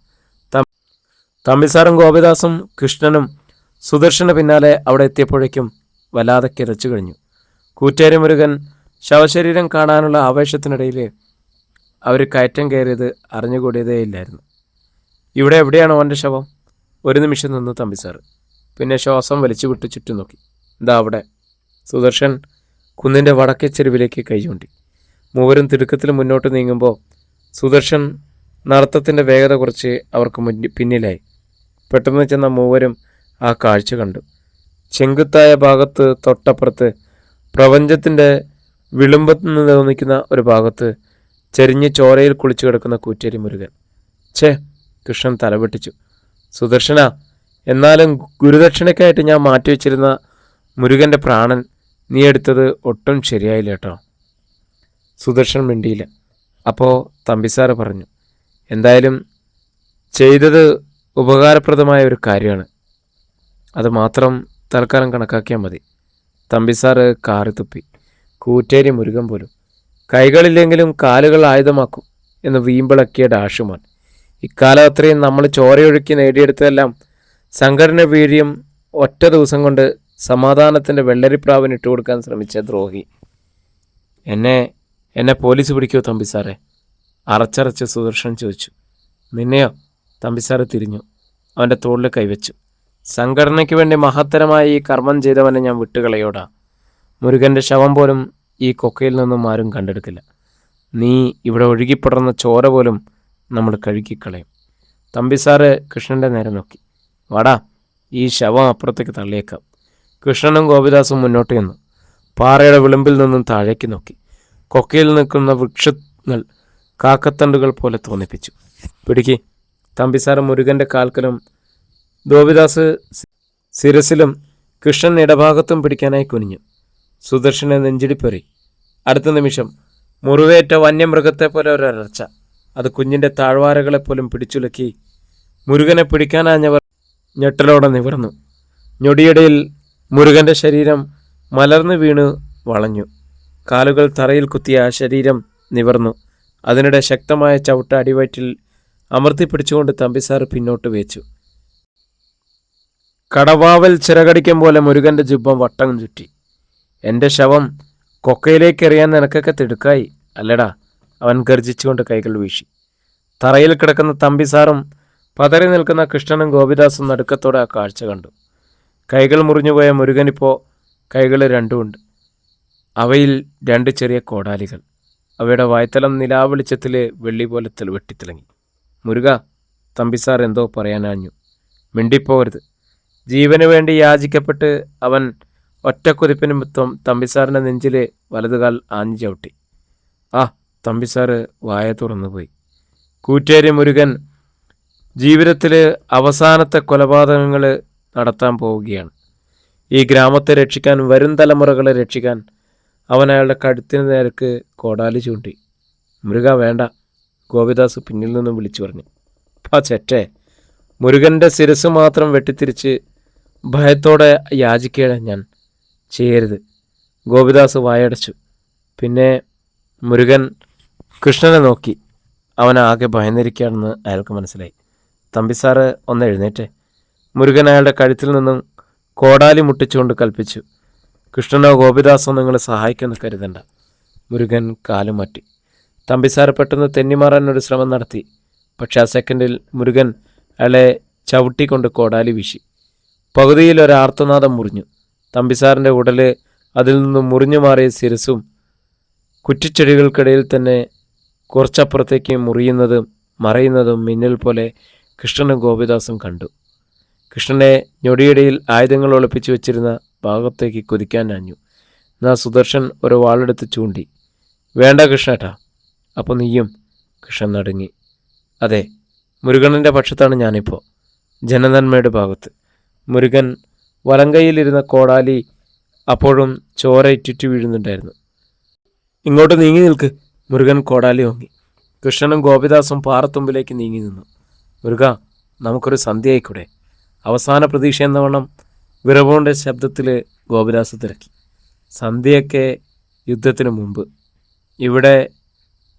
തമ്പിസാറും ഗോപിദാസും കൃഷ്ണനും സുദർശന പിന്നാലെ അവിടെ എത്തിയപ്പോഴേക്കും വല്ലാതെ കിതച്ചു കഴിഞ്ഞു. കൂറ്റേരി മുരുകൻ ശവശരീരം കാണാനുള്ള ആവേശത്തിനിടയിൽ അവർ കയറ്റം കയറിയത് അറിഞ്ഞുകൂടിയതേയില്ലായിരുന്നു. ഇവിടെ എവിടെയാണ് അവൻ്റെ ശവം? ഒരു നിമിഷം നിന്നു തമ്പിസാറ്. പിന്നെ ശ്വാസം വലിച്ചു വിട്ട് ചുറ്റും നോക്കി. എന്താ അവിടെ? സുദർശൻ കുന്നിൻ്റെ വടക്കേ ചെരുവിലേക്ക് കൈ ചൂണ്ടി. മൂവരും തിടുക്കത്തിൽ മുന്നോട്ട് നീങ്ങുമ്പോൾ സുദർശൻ നടത്തത്തിൻ്റെ വേഗത കുറച്ച് അവർക്ക് പിന്നിലായി. പെട്ടെന്ന് ചെന്ന മൂവരും ആ കാഴ്ച കണ്ടു. ചെങ്കുത്തായ ഭാഗത്ത് തൊട്ടപ്പുറത്ത് പ്രപഞ്ചത്തിൻ്റെ വിളുമ്പത്ത് നിന്ന് തോന്നിക്കുന്ന ഒരു ഭാഗത്ത് ചെരിഞ്ഞ് ചോരയിൽ കുളിച്ചു കിടക്കുന്ന കൂറ്റേരി മുരുകൻ. ഛേ! കൃഷ്ണൻ തലവെട്ടിച്ചു. സുദർശന, എന്നാലും ഗുരുദക്ഷിണയ്ക്കായിട്ട് ഞാൻ മാറ്റിവെച്ചിരുന്ന മുരുകൻ്റെ പ്രാണൻ നീ എടുത്തത് ഒട്ടും ശരിയായില്ല കേട്ടോ. സുദർശൻ മിണ്ടിയില്ല. അപ്പോൾ തമ്പിസാറ് പറഞ്ഞു, എന്തായാലും ചെയ്തത് ഉപകാരപ്രദമായ ഒരു കാര്യമാണ്. അത് മാത്രം തൽക്കാലം കണക്കാക്കിയാൽ മതി. തമ്പിസാറ് കാറി തുപ്പി. കൂറ്റേരി മുരുകൻ പോലും കൈകളില്ലെങ്കിലും കാലുകൾ ആയുധമാക്കും എന്ന് വീമ്പിളക്കിയ ഡാഷുമാൻ. ഇക്കാലം അത്രയും നമ്മൾ ചോരയൊഴുക്കി നേടിയെടുത്തതെല്ലാം സംഘടന വീര്യം ഒറ്റ ദിവസം കൊണ്ട് സമാധാനത്തിൻ്റെ വെള്ളരിപ്രാവിന് ഇട്ടുകൊടുക്കാൻ ശ്രമിച്ച ദ്രോഹി. എന്നെ പോലീസ് പിടിക്കുമോ തമ്പിസാറെ? അറച്ചറച്ച് സുദർശൻ ചോദിച്ചു. നിന്നെയോ? തമ്പിസാറ് തിരിഞ്ഞു. അവൻ്റെ തോളിൽ കൈവച്ചു. സംഘടനയ്ക്ക് വേണ്ടി മഹത്തരമായ ഈ കർമ്മം ചെയ്തവനെ ഞാൻ വിട്ടുകളയോടാ. മുരുകൻ്റെ ശവം പോലും ഈ കൊക്കയിൽ നിന്നും ആരും കണ്ടെടുക്കില്ല. നീ ഇവിടെ ഒഴുകിപ്പടർന്ന ചോര പോലും നമ്മൾ കഴുകിക്കളയും. തമ്പിസാറ് കൃഷ്ണൻ്റെ നേരെ നോക്കി. വാടാ, ഈ ശവം അപ്പുറത്തേക്ക് തള്ളിയേക്കാം. കൃഷ്ണനും ഗോപിദാസും മുന്നോട്ട് ചെന്നു. പാറയുടെ വിളിമ്പിൽ നിന്നും താഴേക്ക് നോക്കി. കൊക്കയിൽ നിൽക്കുന്ന വൃക്ഷങ്ങൾ കാക്കത്തണ്ടുകൾ പോലെ തോന്നിപ്പിച്ചു. പിടിക്ക്. തമ്പിസാറ് മുരുകൻ്റെ കാൽക്കലും ഗോപിദാസ് ശിരസിലും കൃഷ്ണൻ ഇടഭാഗത്തും പിടിക്കാനായി കുനിഞ്ഞു. സുദർശനെ നെഞ്ചിടിപ്പേറി. അടുത്ത നിമിഷം മുറിവേറ്റ വന്യമൃഗത്തെ പോലെ ഒരർച്ച. അത് കുഞ്ഞിൻ്റെ താഴ്വാരകളെപ്പോലും പിടിച്ചുലക്കി. മുരുകനെ പിടിക്കാനാഞ്ഞവർ ഞെട്ടലോടെ നിവർന്നു. ഞൊടിയിടയിൽ മുരുകൻ്റെ ശരീരം മലർന്നു വീണു വളഞ്ഞു. കാലുകൾ തറയിൽ കുത്തിയ ആ ശരീരം നിവർന്നു. അതിനിടെ ശക്തമായ ചവിട്ട അടിവയറ്റിൽ അമർത്തിപ്പിടിച്ചുകൊണ്ട് തമ്പിസാറ് പിന്നോട്ട് വെച്ചു. കടവാവൽ ചിറകടിക്കും പോലെ മുരുകൻ്റെ ജുബ്ബം വട്ടം ചുറ്റി. എൻ്റെ ശവം കൊക്കയിലേക്ക് എറിയാൻ നിനക്കൊക്കെ തിടുക്കായി അല്ലടാ, അവൻ ഗർജിച്ചുകൊണ്ട് കൈകൾ വീശി. തറയിൽ കിടക്കുന്ന തമ്പിസാറും പതറി നിൽക്കുന്ന കൃഷ്ണനും ഗോപിദാസും നടുക്കത്തോടെ ആ കാഴ്ച കണ്ടു. കൈകൾ മുറിഞ്ഞുപോയ മുരുകനിപ്പോൾ കൈകൾ രണ്ടുമുണ്ട്. അവയിൽ 2 ചെറിയ കോടാലികൾ. അവയുടെ വായ്ത്തലം നിലാവെളിച്ചത്തിൽ വെള്ളി പോലെ വെട്ടിത്തിളങ്ങി. മുരുക, തമ്പിസാർ എന്തോ പറയാനാഞ്ഞു. മിണ്ടിപ്പോകരുത്. ജീവന് വേണ്ടി യാചിക്കപ്പെട്ട് അവൻ ഒറ്റക്കുതിപ്പിന് തമ്പിസാറിൻ്റെ നെഞ്ചിൽ വലതുകാൽ ആഞ്ഞു ചവിട്ടി. ആ തമ്പിസാറ് വായ തുറന്നുപോയി. കൂറ്റേരി മുരുകൻ ജീവിതത്തിൽ അവസാനത്തെ കൊലപാതകങ്ങൾ നടത്താൻ പോവുകയാണ്. ഈ ഗ്രാമത്തെ രക്ഷിക്കാൻ, വരും തലമുറകളെ രക്ഷിക്കാൻ അവൻ അയാളുടെ കഴുത്തിന് നേർക്ക് കോടാലി ചൂണ്ടി. മുരുക വേണ്ട, ഗോപിദാസ് പിന്നിൽ നിന്നും വിളിച്ചു പറഞ്ഞു. ചെറ്റേ, മുരുകൻ്റെ ശിരസ് മാത്രം വെട്ടിത്തിരിച്ച് ഭയത്തോടെ യാചിക്കുകയാണ് ഞാൻ. ചെയ്യരുത്. ഗോപിദാസ് വായടച്ചു. പിന്നെ മുരുകൻ കൃഷ്ണനെ നോക്കി. അവനാകെ ഭയന്നിരിക്കുകയാണെന്ന് അയാൾക്ക് മനസ്സിലായി. തമ്പിസാറ് ഒന്ന് എഴുന്നേറ്റേ. മുരുകൻ അയാളുടെ കഴുത്തിൽ നിന്നും കോടാലി മുട്ടിച്ചുകൊണ്ട് കൽപ്പിച്ചു. കൃഷ്ണനോ ഗോപിദാസോ നിങ്ങളെ സഹായിക്കുമെന്ന് കരുതണ്ട. മുരുകൻ കാലും മാറ്റി. തമ്പിസാറ് പെട്ടെന്ന് തെന്നിമാറാൻ ഒരു ശ്രമം നടത്തി. പക്ഷെ ആ സെക്കൻഡിൽ മുരുകൻ അയാളെ ചവിട്ടിക്കൊണ്ട് കോടാലി വീശി. പകുതിയിൽ ഒരാർത്തനാദം മുറിഞ്ഞു. തമ്പിസാറിൻ്റെ ഉടല്, അതിൽ നിന്നും മുറിഞ്ഞു മാറിയ ശിരസും കുറ്റിച്ചെടികൾക്കിടയിൽ തന്നെ കുറച്ചപ്പുറത്തേക്ക് മുറിയുന്നതും മറയുന്നതും മിന്നൽ പോലെ കൃഷ്ണനും ഗോപിദാസും കണ്ടു. കൃഷ്ണനെ ഞൊടിയിടയിൽ ആയുധങ്ങൾ ഒളിപ്പിച്ചു വെച്ചിരുന്ന ഭാഗത്തേക്ക് കുതിക്കാനാഞ്ഞു. എന്നാ സുദർശൻ ഒരു വാളെടുത്ത് ചൂണ്ടി. വേണ്ട കൃഷ്ണേട്ടാ. അപ്പോൾ നീയും? കൃഷ്ണൻ നടുങ്ങി. അതെ, മുരുകണൻ്റെ പക്ഷത്താണ് ഞാനിപ്പോൾ, ജനനന്മയുടെ ഭാഗത്ത്. മുരുകൻ വലങ്കയിലിരുന്ന കോടാലി അപ്പോഴും ചോര ഇറ്റിറ്റു വീഴുന്നുണ്ടായിരുന്നു. ഇങ്ങോട്ട് നീങ്ങി നിൽക്ക്. മുരുകൻ കോടാലി ഓങ്ങി. കൃഷ്ണനും ഗോപിദാസും പാറത്തുമ്പിലേക്ക് നീങ്ങി നിന്നു. മുരുക, നമുക്കൊരു സന്ധ്യയായിക്കൂടെ? അവസാന പ്രതീക്ഷ എന്നവണ്ണം വിറവോണ്ട ശബ്ദത്തിൽ ഗോപിദാസ് തിരക്കി. സന്ധ്യയൊക്കെ യുദ്ധത്തിന് മുമ്പ്. ഇവിടെ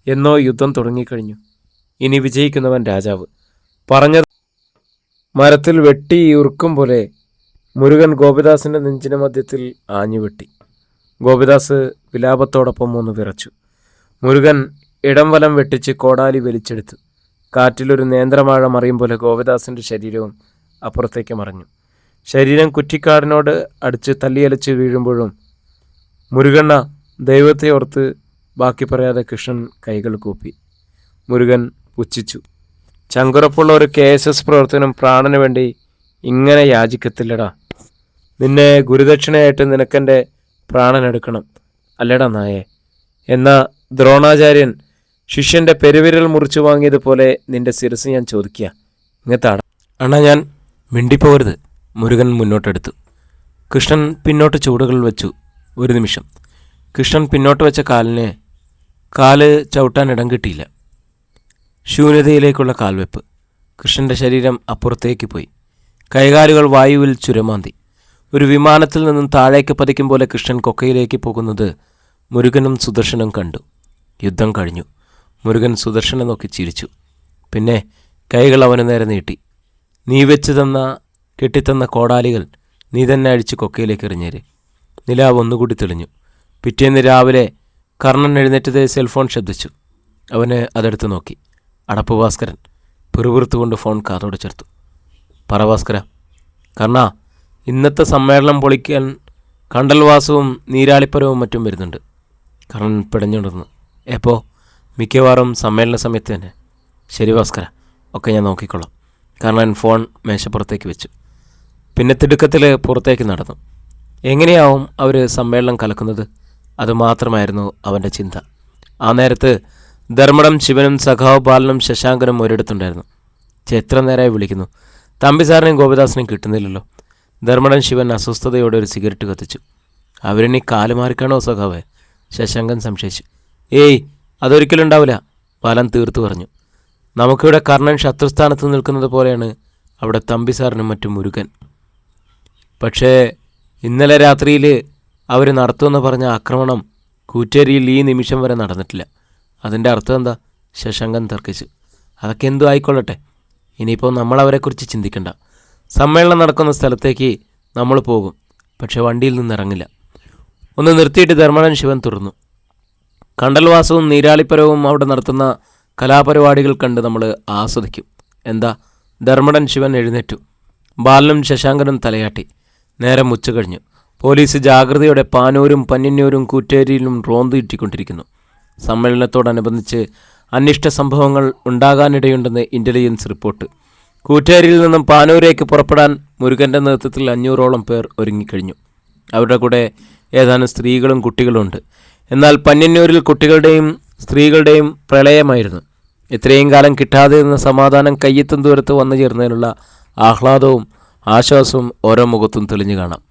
എന്നോ യുദ്ധം തുടങ്ങിക്കഴിഞ്ഞു. ഇനി വിജയിക്കുന്നവൻ രാജാവ്. പറഞ്ഞത് മരത്തിൽ വെട്ടി ഉറുക്കും പോലെ മുരുകൻ ഗോപിദാസിൻ്റെ നെഞ്ചിന് മധ്യത്തിൽ ആഞ്ഞുവെട്ടി. ഗോപിദാസ് വിലാപത്തോടൊപ്പം ഒന്ന് വിറച്ചു. മുരുകൻ ഇടം വലം വെട്ടിച്ച് കോടാലി വലിച്ചെടുത്തു. കാറ്റിലൊരു നേന്ത്രവാഴ മറിയും പോലെ ഗോപിദാസിൻ്റെ ശരീരവും അപ്പുറത്തേക്ക് മറഞ്ഞു. ശരീരം കുറ്റിക്കാടിനോട് അടിച്ച് തല്ലിയലച്ച് വീഴുമ്പോഴും മുരുകണ്ണ, ദൈവത്തെ ഓർത്ത് ബാക്കി പറയാതെ കൃഷ്ണൻ കൈകൾ കൂപ്പി. മുരുകൻ പുച്ഛിച്ചു. ചങ്കുറപ്പുള്ള ഒരു KSS പ്രവർത്തനം പ്രാണന് വേണ്ടി ഇങ്ങനെ യാചിക്കത്തില്ലടാ. നിന്നെ ഗുരുദക്ഷിണയായിട്ട് നിനക്കെൻ്റെ പ്രാണനെടുക്കണം അല്ലടാ നായേ. എന്നാ ദ്രോണാചാര്യൻ ശിഷ്യൻ്റെ പെരുവിരൽ മുറിച്ചു വാങ്ങിയതുപോലെ നിന്റെ ശിരസ് ഞാൻ ചോദിക്കുക. ഇങ്ങത്താട അണ്ണാ. ഞാൻ മിണ്ടിപ്പോകരുത്. മുരുകൻ മുന്നോട്ടെടുത്തു. കൃഷ്ണൻ പിന്നോട്ട് ചൂടുകൾ വെച്ചു. ഒരു നിമിഷം. കൃഷ്ണൻ പിന്നോട്ട് വെച്ച കാല് ചവിട്ടാൻ ഇടം കിട്ടിയില്ല. ശൂന്യതയിലേക്കുള്ള കാൽവെപ്പ്. കൃഷ്ണൻ്റെ ശരീരം അപ്പുറത്തേക്ക് പോയി. കൈകാലുകൾ വായുവിൽ ചുരമാന്തി. ഒരു വിമാനത്തിൽ നിന്നും താഴേക്ക് പതിക്കും പോലെ കൃഷ്ണൻ കൊക്കയിലേക്ക് പോകുന്നത് മുരുകനും സുദർശനും കണ്ടു. യുദ്ധം കഴിഞ്ഞു. മുരുകൻ സുദർശനെ നോക്കി ചിരിച്ചു. പിന്നെ കൈകൾ അവന് നേരെ നീട്ടി. നീ കെട്ടിത്തന്ന കോടാലികൾ നീ തന്നെ അഴിച്ച് കൊക്കയിലേക്ക് എറിഞ്ഞേര്. നിലാവ് ഒന്നുകൂടി തെളിഞ്ഞു. പിറ്റേന്ന് രാവിലെ കർണൻ എഴുന്നേറ്റത് സെൽഫോൺ ശബ്ദിച്ചു. അവന് അതെടുത്ത് നോക്കി. അടപ്പ് ഭാസ്കരൻ പിറുപിറുത്തുകൊണ്ട് ഫോൺ കാതോട് ചേർത്തു. പറ ഭാസ്കര. കർണ, ഇന്നത്തെ സമ്മേളനം പൊളിക്കാൻ കണ്ടൽവാസവും നീരാളിപ്പരവും മറ്റും വരുന്നുണ്ട്. കർണൻ പിടഞ്ഞുണർന്നു. എപ്പോൾ? മിക്കവാറും സമ്മേളന സമയത്ത് തന്നെ. ശരി ഭാസ്കര, ഒക്കെ ഞാൻ നോക്കിക്കൊള്ളാം. കർണൻ ഫോൺ മേശപ്പുറത്തേക്ക് വെച്ചു. പിന്നെ തിടുക്കത്തിൽ പുറത്തേക്ക് നടന്നു. എങ്ങനെയാവും അവർ സമ്മേളനം കലക്കുന്നത്? അതുമാത്രമായിരുന്നു അവൻ്റെ ചിന്ത. ആ നേരത്ത് ധർമ്മടം ശിവനും സഖാവ് ബാലനും ശശാങ്കനും ഒരിടത്തുണ്ടായിരുന്നു. എത്ര നേരമായി വിളിക്കുന്നു. തമ്പിസാറിനെയും ഗോപിദാസിനെയും കിട്ടുന്നില്ലല്ലോ. ധർമ്മടൻ ശിവൻ അസ്വസ്ഥതയോടെ ഒരു സിഗരറ്റ് കത്തിച്ചു. അവരിനി കാലുമാറിക്കാണോ സഖാവേ? ശശാങ്കൻ സംശയിച്ചു. ഏയ്, അതൊരിക്കലും ഉണ്ടാവില്ല, ബാലൻ തീർത്തു പറഞ്ഞു. നമുക്കിവിടെ കർണൻ ശത്രുസ്ഥാനത്ത് നിൽക്കുന്നത് പോലെയാണ് അവിടെ തമ്പിസാറിനും മറ്റും മുരുകൻ. പക്ഷേ ഇന്നലെ രാത്രിയിൽ അവർ നടത്തുമെന്ന് പറഞ്ഞ ആക്രമണം കൂറ്റേരിയിൽ ഈ നിമിഷം വരെ നടന്നിട്ടില്ല. അതിൻ്റെ അർത്ഥം എന്താ? ശശാങ്കൻ തർക്കിച്ചു. അതൊക്കെ എന്തു ആയിക്കൊള്ളട്ടെ, ഇനിയിപ്പോൾ നമ്മളവരെക്കുറിച്ച് ചിന്തിക്കണ്ട. സമ്മേളനം നടക്കുന്ന സ്ഥലത്തേക്ക് നമ്മൾ പോകും, പക്ഷെ വണ്ടിയിൽ നിന്ന് ഇറങ്ങില്ല. ഒന്ന് നിർത്തിയിട്ട് ധർമ്മടൻ ശിവൻ തുറന്നു. കണ്ടൽവാസവും നീരാളിപ്പരവും അവിടെ നടത്തുന്ന കലാപരിപാടികൾ കണ്ട് നമ്മൾ ആസ്വദിക്കും. എന്താ? ധർമ്മടൻ ശിവൻ എഴുന്നേറ്റു. ബാലനും ശശാങ്കനും തലയാട്ടി. നേരം ഉച്ച കഴിഞ്ഞു. പോലീസ് ജാഗ്രതയോടെ പാനൂരും പന്നിന്നൂരും കൂറ്റേരിയിലും റോന്ത് ഇട്ടിക്കൊണ്ടിരിക്കുന്നു. സമ്മേളനത്തോടനുബന്ധിച്ച് അനിഷ്ട സംഭവങ്ങൾ ഉണ്ടാകാനിടയുണ്ടെന്ന് ഇൻ്റലിജൻസ് റിപ്പോർട്ട്. കൂറ്റേരിയിൽ നിന്നും പാനൂരേക്ക് പുറപ്പെടാൻ മുരുകൻ്റെ നേതൃത്വത്തിൽ 500ഓളം പേർ ഒരുങ്ങിക്കഴിഞ്ഞു. അവരുടെ കൂടെ ഏതാനും സ്ത്രീകളും കുട്ടികളുമുണ്ട്. എന്നാൽ പന്ന്യന്നൂരിൽ കുട്ടികളുടെയും സ്ത്രീകളുടെയും പ്രളയമായിരുന്നു. ഇത്രയും കാലം കിട്ടാതെ നിന്ന സമാധാനം കയ്യെത്തും ദൂരത്ത് വന്നു ചേർന്നതിനുള്ള ആഹ്ലാദവും ആശ്വാസവും ഓരോ മുഖത്തും തെളിഞ്ഞു കാണാം.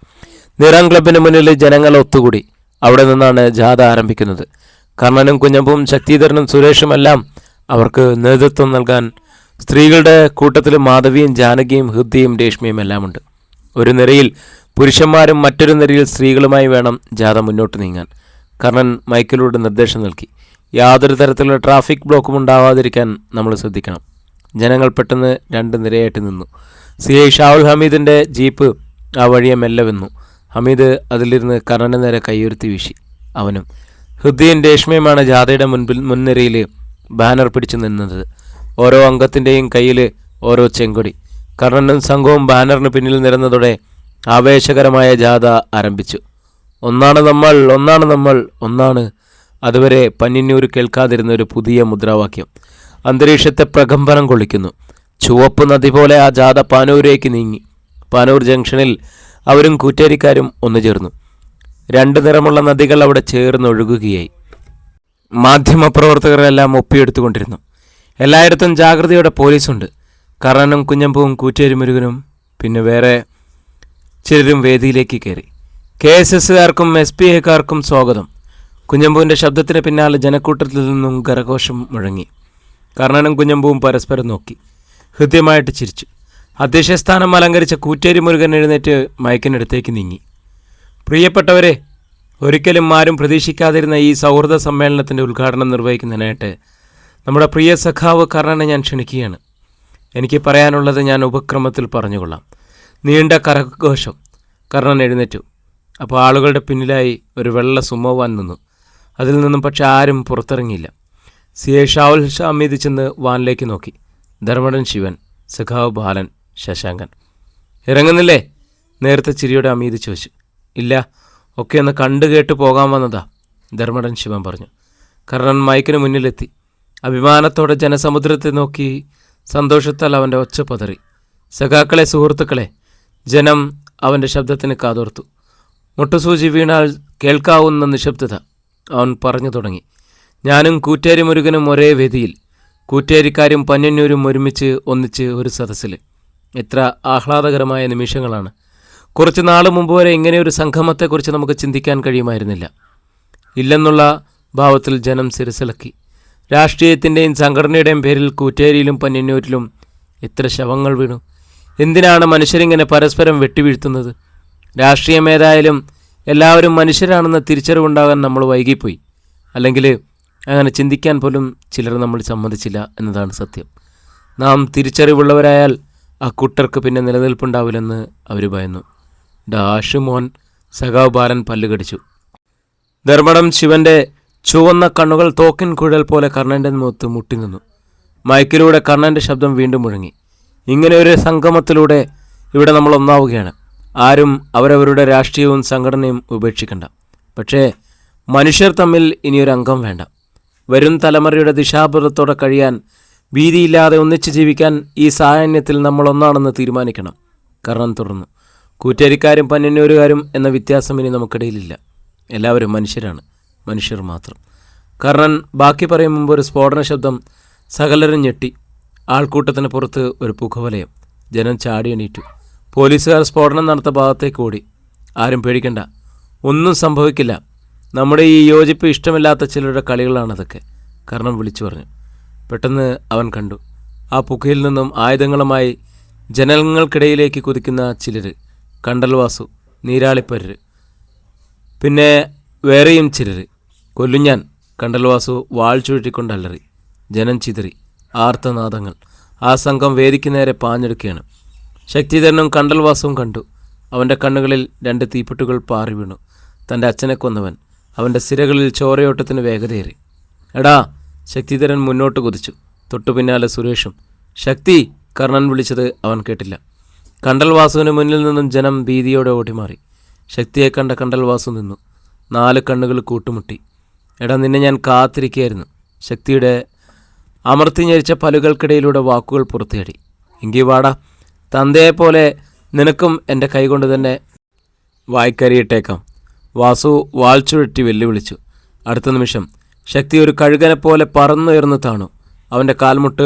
നിറം ക്ലബിന് മുന്നിൽ ജനങ്ങൾ ഒത്തുകൂടി. അവിടെ നിന്നാണ് ജാഥ ആരംഭിക്കുന്നത്. കർണനും കുഞ്ഞമ്പും ശക്തിധരനും സുരേഷുമെല്ലാം അവർക്ക് നേതൃത്വം നൽകാൻ സ്ത്രീകളുടെ കൂട്ടത്തിൽ മാധവിയും ജാനകിയും ഹൃദ്യയും രേഷ്മയും എല്ലാമുണ്ട്. ഒരു നിരയിൽ പുരുഷന്മാരും മറ്റൊരു നിരയിൽ സ്ത്രീകളുമായി വേണം ജാഥ മുന്നോട്ട് നീങ്ങാൻ. കർണൻ മൈക്കിലൂടെ നിർദ്ദേശം നൽകി. യാതൊരു തരത്തിലുള്ള ട്രാഫിക് ബ്ലോക്കും ഉണ്ടാവാതിരിക്കാൻ നമ്മൾ ശ്രദ്ധിക്കണം. ജനങ്ങൾ പെട്ടെന്ന് 2 നിരയായിട്ട് നിന്നു. CI ഷാവുൽ ഹമീദിൻ്റെ ജീപ്പ് ആ വഴിയെ മെല്ലെ വന്നു. ഹമീദ് അതിലിരുന്ന് കർണന് നേരെ കൈയുയർത്തി വീശി. അവനും ഹൃദ്യയും രേഷ്മയുമാണ് ജാഥയുടെ മുൻനിരയിൽ ബാനർ പിടിച്ചു നിന്നത്. ഓരോ അംഗത്തിൻ്റെയും കയ്യിൽ ഓരോ ചെങ്കൊടി. കർണനും സംഘവും ബാനറിന് പിന്നിൽ നിരന്നതോടെ ആവേശകരമായ ജാഥ ആരംഭിച്ചു. ഒന്നാണ് നമ്മൾ, ഒന്നാണ് നമ്മൾ, ഒന്നാണ്. അതുവരെ പന്ന്യന്നൂർ കേൾക്കാതിരുന്ന ഒരു പുതിയ മുദ്രാവാക്യം അന്തരീക്ഷത്തെ പ്രകമ്പനം കൊള്ളിക്കുന്നു. ചുവപ്പ് നദി പോലെ ആ ജാഥ പാനൂരേക്ക് നീങ്ങി. പാനൂർ ജംഗ്ഷനിൽ അവരും കൂറ്റേരിക്കാരും ഒന്നുചേർന്നു. 2 നിറമുള്ള നദികൾ അവിടെ ചേർന്നൊഴുകുകയായി. മാധ്യമപ്രവർത്തകരെല്ലാം ഒപ്പിയെടുത്തുകൊണ്ടിരുന്നു. എല്ലായിടത്തും ജാഗ്രതയോടെ പോലീസുണ്ട്. കർണനും കുഞ്ഞമ്പും കൂറ്റേരി മുരുകനും പിന്നെ വേറെ ചിലരും വേദിയിലേക്ക് കയറി. KSSകാർക്കും SPAക്കാർക്കും സ്വാഗതം. കുഞ്ഞമ്പുവിൻ്റെ ശബ്ദത്തിന് പിന്നാലെ ജനക്കൂട്ടത്തിൽ നിന്നും കരഘോഷം മുഴങ്ങി. കർണനും കുഞ്ഞമ്പുവും പരസ്പരം നോക്കി. ഹൃദ്യമായിട്ട് ചിരിച്ചു. അധ്യക്ഷസ്ഥാനം അലങ്കരിച്ച കൂറ്റേരി മുരുകൻ എഴുന്നേറ്റ് മയക്കിനടുത്തേക്ക് നീങ്ങി. പ്രിയപ്പെട്ടവരെ, ഒരിക്കലും ആരും പ്രതീക്ഷിക്കാതിരുന്ന ഈ സൗഹൃദ സമ്മേളനത്തിൻ്റെ ഉദ്ഘാടനം നിർവഹിക്കുന്നതിനായിട്ട് നമ്മുടെ പ്രിയ സഖാവ് കർണനെ ഞാൻ ക്ഷണിക്കുകയാണ്. എനിക്ക് പറയാനുള്ളത് ഞാൻ ഉപക്രമത്തിൽ പറഞ്ഞുകൊള്ളാം. നീണ്ട കരഘോഷം. കർണൻ എഴുന്നേറ്റു. അപ്പോൾ ആളുകളുടെ പിന്നിലായി ഒരു വെള്ള സുമോവാൻ നിന്നു. അതിൽ നിന്നും പക്ഷെ ആരും പുറത്തിറങ്ങിയില്ല. CI ഷാവുൽ ഹമീദ് ചെന്ന് വാനിലേക്ക് നോക്കി. ധർമ്മടൻ ശിവൻ, സഖാവ് ബാലൻ, ശശാങ്കൻ. ഇറങ്ങുന്നില്ലേ? നേരത്തെ ചിരിയോടെ ഹമീദ് ചോദിച്ചു. ഇല്ല, ഒക്കെ ഒന്ന് കണ്ടു കേട്ട് പോകാൻ വന്നതാ, ധർമ്മടൻ ശിവൻ പറഞ്ഞു. കർണൻ മൈക്കിന് മുന്നിലെത്തി. അഭിമാനത്തോടെ ജനസമുദ്രത്തെ നോക്കി സന്തോഷത്താൽ അവൻ്റെ ഒച്ച പതറി. സഖാക്കളെ, സുഹൃത്തുക്കളെ, ജനം അവൻ്റെ ശബ്ദത്തിന് കാതോർത്തു. മുട്ടുസൂചി വീണാൽ കേൾക്കാവുന്ന നിശബ്ദത. അവൻ പറഞ്ഞു തുടങ്ങി. ഞാനും കൂറ്റേരി മുരുകനും ഒരേ വേദിയിൽ, കൂറ്റേരിക്കാരും പന്ന്യന്നൂരും ഒരുമിച്ച് ഒന്നിച്ച് ഒരു സദസ്സിൽ. എത്ര ആഹ്ലാദകരമായ നിമിഷങ്ങളാണ്. കുറച്ച് നാൾ മുമ്പ് വരെ ഇങ്ങനെയൊരു സംഗമത്തെക്കുറിച്ച് നമുക്ക് ചിന്തിക്കാൻ കഴിയുമായിരുന്നില്ല. ഇല്ലെന്നുള്ള ഭാവത്തിൽ ജനം സിരസിളക്കി. രാഷ്ട്രീയത്തിൻ്റെയും സംഘടനയുടെയും പേരിൽ കൂറ്റേരിയിലും പന്ന്യന്നൂരിലും എത്ര ശവങ്ങൾ വീണു. എന്തിനാണ് മനുഷ്യരിങ്ങനെ പരസ്പരം വെട്ടിവീഴ്ത്തുന്നത്? രാഷ്ട്രീയം ഏതായാലും എല്ലാവരും മനുഷ്യരാണെന്ന തിരിച്ചറിവുണ്ടാകാൻ നമ്മൾ വൈകിപ്പോയി. അല്ലെങ്കിൽ അങ്ങനെ ചിന്തിക്കാൻ പോലും ചിലർ നമ്മൾ സമ്മതിച്ചില്ല എന്നതാണ് സത്യം. നാം തിരിച്ചറിവുള്ളവരായാൽ ആ കൂട്ടർക്ക് പിന്നെ നിലനിൽപ്പുണ്ടാവില്ലെന്ന് അവർ ഭയന്നു. ഡാഷ് മോൻ, സഖാവ് ബാലൻ പല്ലുകടിച്ചു. ധർമ്മടം ശിവന്റെ ചുവന്ന കണ്ണുകൾ തോക്കിൻ കുഴൽ പോലെ കർണൻ്റെ മുഖത്ത് മുട്ടിനിന്നു. മൈക്കിലൂടെ കർണൻ്റെ ശബ്ദം വീണ്ടും മുഴങ്ങി. ഇങ്ങനെ ഒരു സംഗമത്തിലൂടെ ഇവിടെ നമ്മൾ ഒന്നാവുകയാണ്. ആരും അവരവരുടെ രാഷ്ട്രീയവും സംഘടനയും ഉപേക്ഷിക്കണ്ട. പക്ഷേ മനുഷ്യർ തമ്മിൽ ഇനിയൊരു അംഗം വേണ്ട. വരും തലമുറയുടെ ദിശാബോധത്തോടെ കഴിയാൻ, ഭീതിയില്ലാതെ ഒന്നിച്ച് ജീവിക്കാൻ ഈ സായാഹ്നത്തിൽ നമ്മൾ ഒന്നാണെന്ന് തീരുമാനിക്കണം. കർണൻ തുടർന്നു. കൂറ്റേരിക്കാരും പന്ന്യന്നൂരുകാരും എന്ന വ്യത്യാസം ഇനി നമുക്കിടയിലില്ല. എല്ലാവരും മനുഷ്യരാണ്, മനുഷ്യർ മാത്രം. കർണൻ ബാക്കി പറയും മുമ്പ് ഒരു സ്ഫോടന ശബ്ദം. സകലരും ഞെട്ടി. ആൾക്കൂട്ടത്തിന് പുറത്ത് ഒരു പുകവലയം. ജനം ചാടി എണീറ്റു. പോലീസുകാർ സ്ഫോടനം നടത്ത ഭാഗത്തേക്ക് ഓടി. ആരും പേടിക്കണ്ട, ഒന്നും സംഭവിക്കില്ല. നമ്മുടെ ഈ യോജിപ്പ് ഇഷ്ടമില്ലാത്ത ചിലരുടെ കളികളാണതൊക്കെ, കർണൻ വിളിച്ചു പറഞ്ഞു. പെട്ടെന്ന് അവൻ കണ്ടു. ആ പുകയിൽ നിന്നും ആയുധങ്ങളുമായി ജനങ്ങൾക്കിടയിലേക്ക് കുതിക്കുന്ന ചിലർ. കണ്ടൽവാസു, നീരാളിപ്പരര്, പിന്നെ വേറെയും ചിലർ. കൊല്ലുഞ്ഞാൻ. കണ്ടൽവാസു വാൾ ചുഴറ്റിക്കൊണ്ടല്ലറി. ജനം ചിതറി. ആർത്തനാദങ്ങൾ. ആ സംഘം വേദിക്ക് നേരെ പാഞ്ഞെടുക്കുകയാണ്. ശക്തിധരനും കണ്ടൽവാസവും കണ്ടു. അവൻ്റെ കണ്ണുകളിൽ 2 തീപ്പെട്ടുകൾ പാറി വീണു. തൻ്റെ അച്ഛനെ കൊന്നവൻ. അവൻ്റെ സിരകളിൽ ചോരയോട്ടത്തിന് വേഗതയേറി. എടാ! ശക്തിധരൻ മുന്നോട്ട് കുതിച്ചു. തൊട്ടു പിന്നാലെ സുരേഷും. ശക്തി! കർണൻ വിളിച്ചത് അവൻ കേട്ടില്ല. കണ്ടൽവാസുവിന് മുന്നിൽ നിന്നും ജനം ഭീതിയോടെ ഓടിമാറി. ശക്തിയെ കണ്ട കണ്ടൽവാസു നിന്നു. 4 കണ്ണുകൾ കൂട്ടുമുട്ടി. എടാ, നിന്നെ ഞാൻ കാത്തിരിക്കുകയായിരുന്നു. ശക്തിയുടെ അമർത്തി ഞെരിച്ച പലുകൾക്കിടയിലൂടെ വാക്കുകൾ പുറത്തേടി. എങ്കിൽ വാടാ, തന്തയെപ്പോലെ നിനക്കും എൻ്റെ കൈകൊണ്ട് തന്നെ വായ്ക്കരിയിട്ടേക്കാം. വാസു വാൾ ചുഴറ്റി വെല്ലുവിളിച്ചു. അടുത്ത നിമിഷം ശക്തി ഒരു കഴുകനെ പോലെ പറന്നുയർന്നു താണു. അവൻ്റെ കാൽമുട്ട്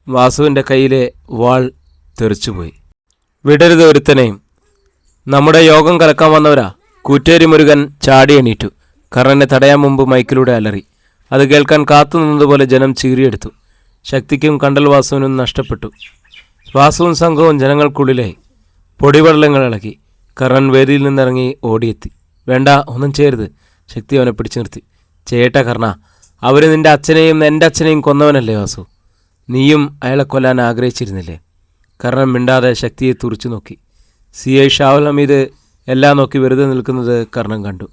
വാസുവിൻ്റെ കയ്യിലെ വാൾ തെറിച്ചുപോയി. വിടരുത് ഒരുത്തനെയും, നമ്മുടെ യോഗം കലക്കാൻ വന്നവരാ. കൂറ്റേരി മുരുകൻ ചാടി എണീറ്റു. കർണനെ തടയാൻ മുമ്പ് മൈക്കിലൂടെ അലറി. അത് കേൾക്കാൻ കാത്തു നിന്നതുപോലെ ജനം ചീറിയെടുത്തു. ശക്തിക്കും കണ്ടൽ വാസുവിനും നഷ്ടപ്പെട്ടു. വാസുവും സംഘവും ജനങ്ങൾക്കുള്ളിലായി. പൊടിപടലങ്ങൾ ഇളകി. കർണൻ വേദിയിൽ നിന്നിറങ്ങി ഓടിയെത്തി. വേണ്ട, ഒന്നും ചെയ്യരുത്. ശക്തി അവനെ പിടിച്ചു നിർത്തി. ചെയ്യട്ടെ കർണ, അവർ നിന്റെ അച്ഛനെയും എൻ്റെ അച്ഛനെയും കൊന്നവനല്ലേ വാസു. നീയും അയാളെ കൊല്ലാൻ ആഗ്രഹിച്ചിരുന്നില്ലേ? കർണൻ മിണ്ടാതെ ശക്തിയെ തുറിച്ചു നോക്കി. CI ഷാവുൽ ഹമീദ് എല്ലാം നോക്കി വെറുതെ നിൽക്കുന്നത് കർണൻ കണ്ടു.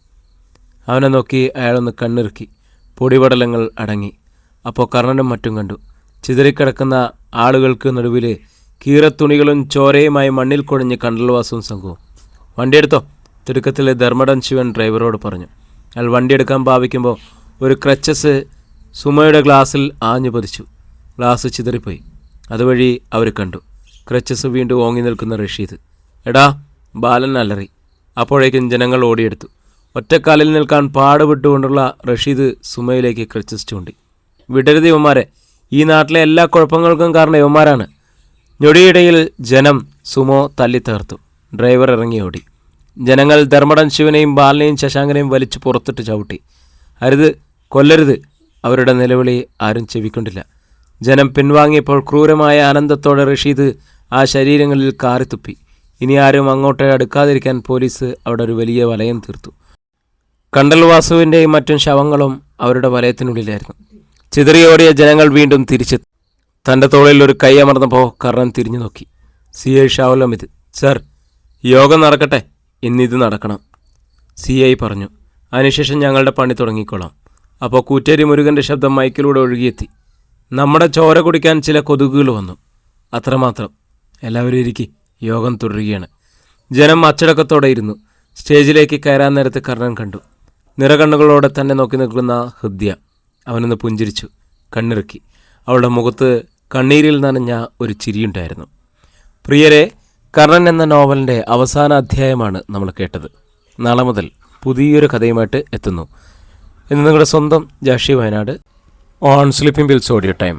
അവനെ നോക്കി അയാളൊന്ന് കണ്ണിറുക്കി. പൊടിപടലങ്ങൾ അടങ്ങി. അപ്പോൾ കർണനും മറ്റും കണ്ടു. ചിതറിക്കിടക്കുന്ന ആളുകൾക്ക് നടുവിൽ കീറത്തുണികളും ചോരയുമായി മണ്ണിൽ കുഴഞ്ഞ് കണ്ടൽവാസവും സംഘവും. വണ്ടിയെടുത്തോ, തിടുക്കത്തിൽ ധർമ്മടൻ ശിവൻ ഡ്രൈവറോട് പറഞ്ഞു. അയാൾ വണ്ടിയെടുക്കാൻ ഭാവിക്കുമ്പോൾ ഒരു ക്രച്ചസ് സുമയുടെ ഗ്ലാസ്സിൽ ആഞ്ഞു പതിച്ചു. ഗ്ലാസ് ചിതറിപ്പോയി. അതുവഴി അവർ കണ്ടു ക്രച്ചസ് വീണ്ടും ഓങ്ങി നിൽക്കുന്ന റഷീദ്. എടാ, ബാലൻ അലറി. അപ്പോഴേക്കും ജനങ്ങൾ ഓടിയെടുത്തു. ഒറ്റക്കാലിൽ നിൽക്കാൻ പാടുപെട്ടുകൊണ്ടുള്ള റഷീദ് സുമയിലേക്ക് ക്രച്ചസ് ചൂണ്ടി. വിടരുത് ഇവന്മാരെ, ഈ നാട്ടിലെ എല്ലാ കുഴപ്പങ്ങൾക്കും കാരണം ഇവന്മാരാണ്. ഞൊടിയിടയിൽ ജനം സുമോ തല്ലിത്തകർത്തു. ഡ്രൈവർ ഇറങ്ങി ഓടി. ജനങ്ങൾ ധർമ്മടൻ ശിവനെയും ബാലനെയും ശശാങ്കനെയും വലിച്ചു പുറത്തിട്ട് ചവിട്ടി. അരുത്, കൊല്ലരുത്. അവരുടെ നിലവിളി ആരും ചെവിക്കൊണ്ടില്ല. ജനം പിൻവാങ്ങിയപ്പോൾ ക്രൂരമായ ആനന്ദത്തോടെ റഷീദ് ആ ശരീരങ്ങളിൽ കാറിത്തുപ്പി. ഇനി ആരും അങ്ങോട്ട് അടുക്കാതിരിക്കാൻ പോലീസ് അവിടെ ഒരു വലിയ വലയം തീർത്തു. കണ്ടൽ വാസുവിൻ്റെയും മറ്റും ശവങ്ങളും അവരുടെ വലയത്തിനുള്ളിലായിരുന്നു. ചിതറിയോടിയ ജനങ്ങൾ വീണ്ടും തിരിച്ചെത്തി. തൻ്റെ തോളിൽ ഒരു കൈ അമർന്നപ്പോൾ കർണൻ തിരിഞ്ഞു നോക്കി. CI ഷാവുൽ ഹമീദ്, സർ, യോഗം നടക്കട്ടെ, ഇന്നിത് നടക്കണം. CI പറഞ്ഞു. അതിനുശേഷം ഞങ്ങളുടെ പണി തുടങ്ങിക്കോളാം. അപ്പോൾ കൂറ്റേരി മുരുകൻ്റെ ശബ്ദം മൈക്കിലൂടെ ഒഴുകിയെത്തി. നമ്മുടെ ചോര കുടിക്കാൻ ചില കൊതുകുകൾ വന്നു, അത്രമാത്രം. എല്ലാവരും ഇരിക്കി, യോഗം തുടരുകയാണ്. ജനം അച്ചടക്കത്തോടെ ഇരുന്നു. സ്റ്റേജിലേക്ക് കയറാൻ നേരത്ത് കർണൻ കണ്ടു. നിറകണ്ണുകളോടെ തന്നെ നോക്കി നിൽക്കുന്ന ഹൃദ്യ. അവനൊന്ന് പുഞ്ചിരിച്ചു, കണ്ണിറുക്കി. അവളുടെ മുഖത്ത് കണ്ണീരിൽ നനഞ്ഞ ഒരു ചിരിയുണ്ടായിരുന്നു. പ്രിയരെ, കർണൻ എന്ന നോവലിൻ്റെ അവസാന അധ്യായമാണ് നമ്മൾ കേട്ടത്. നാളെ മുതൽ പുതിയൊരു കഥയുമായിട്ട് എത്തുന്നു. ഇന്ന് നിങ്ങളുടെ സ്വന്തം ജാഷി Wayanad on sleeping pills audio time.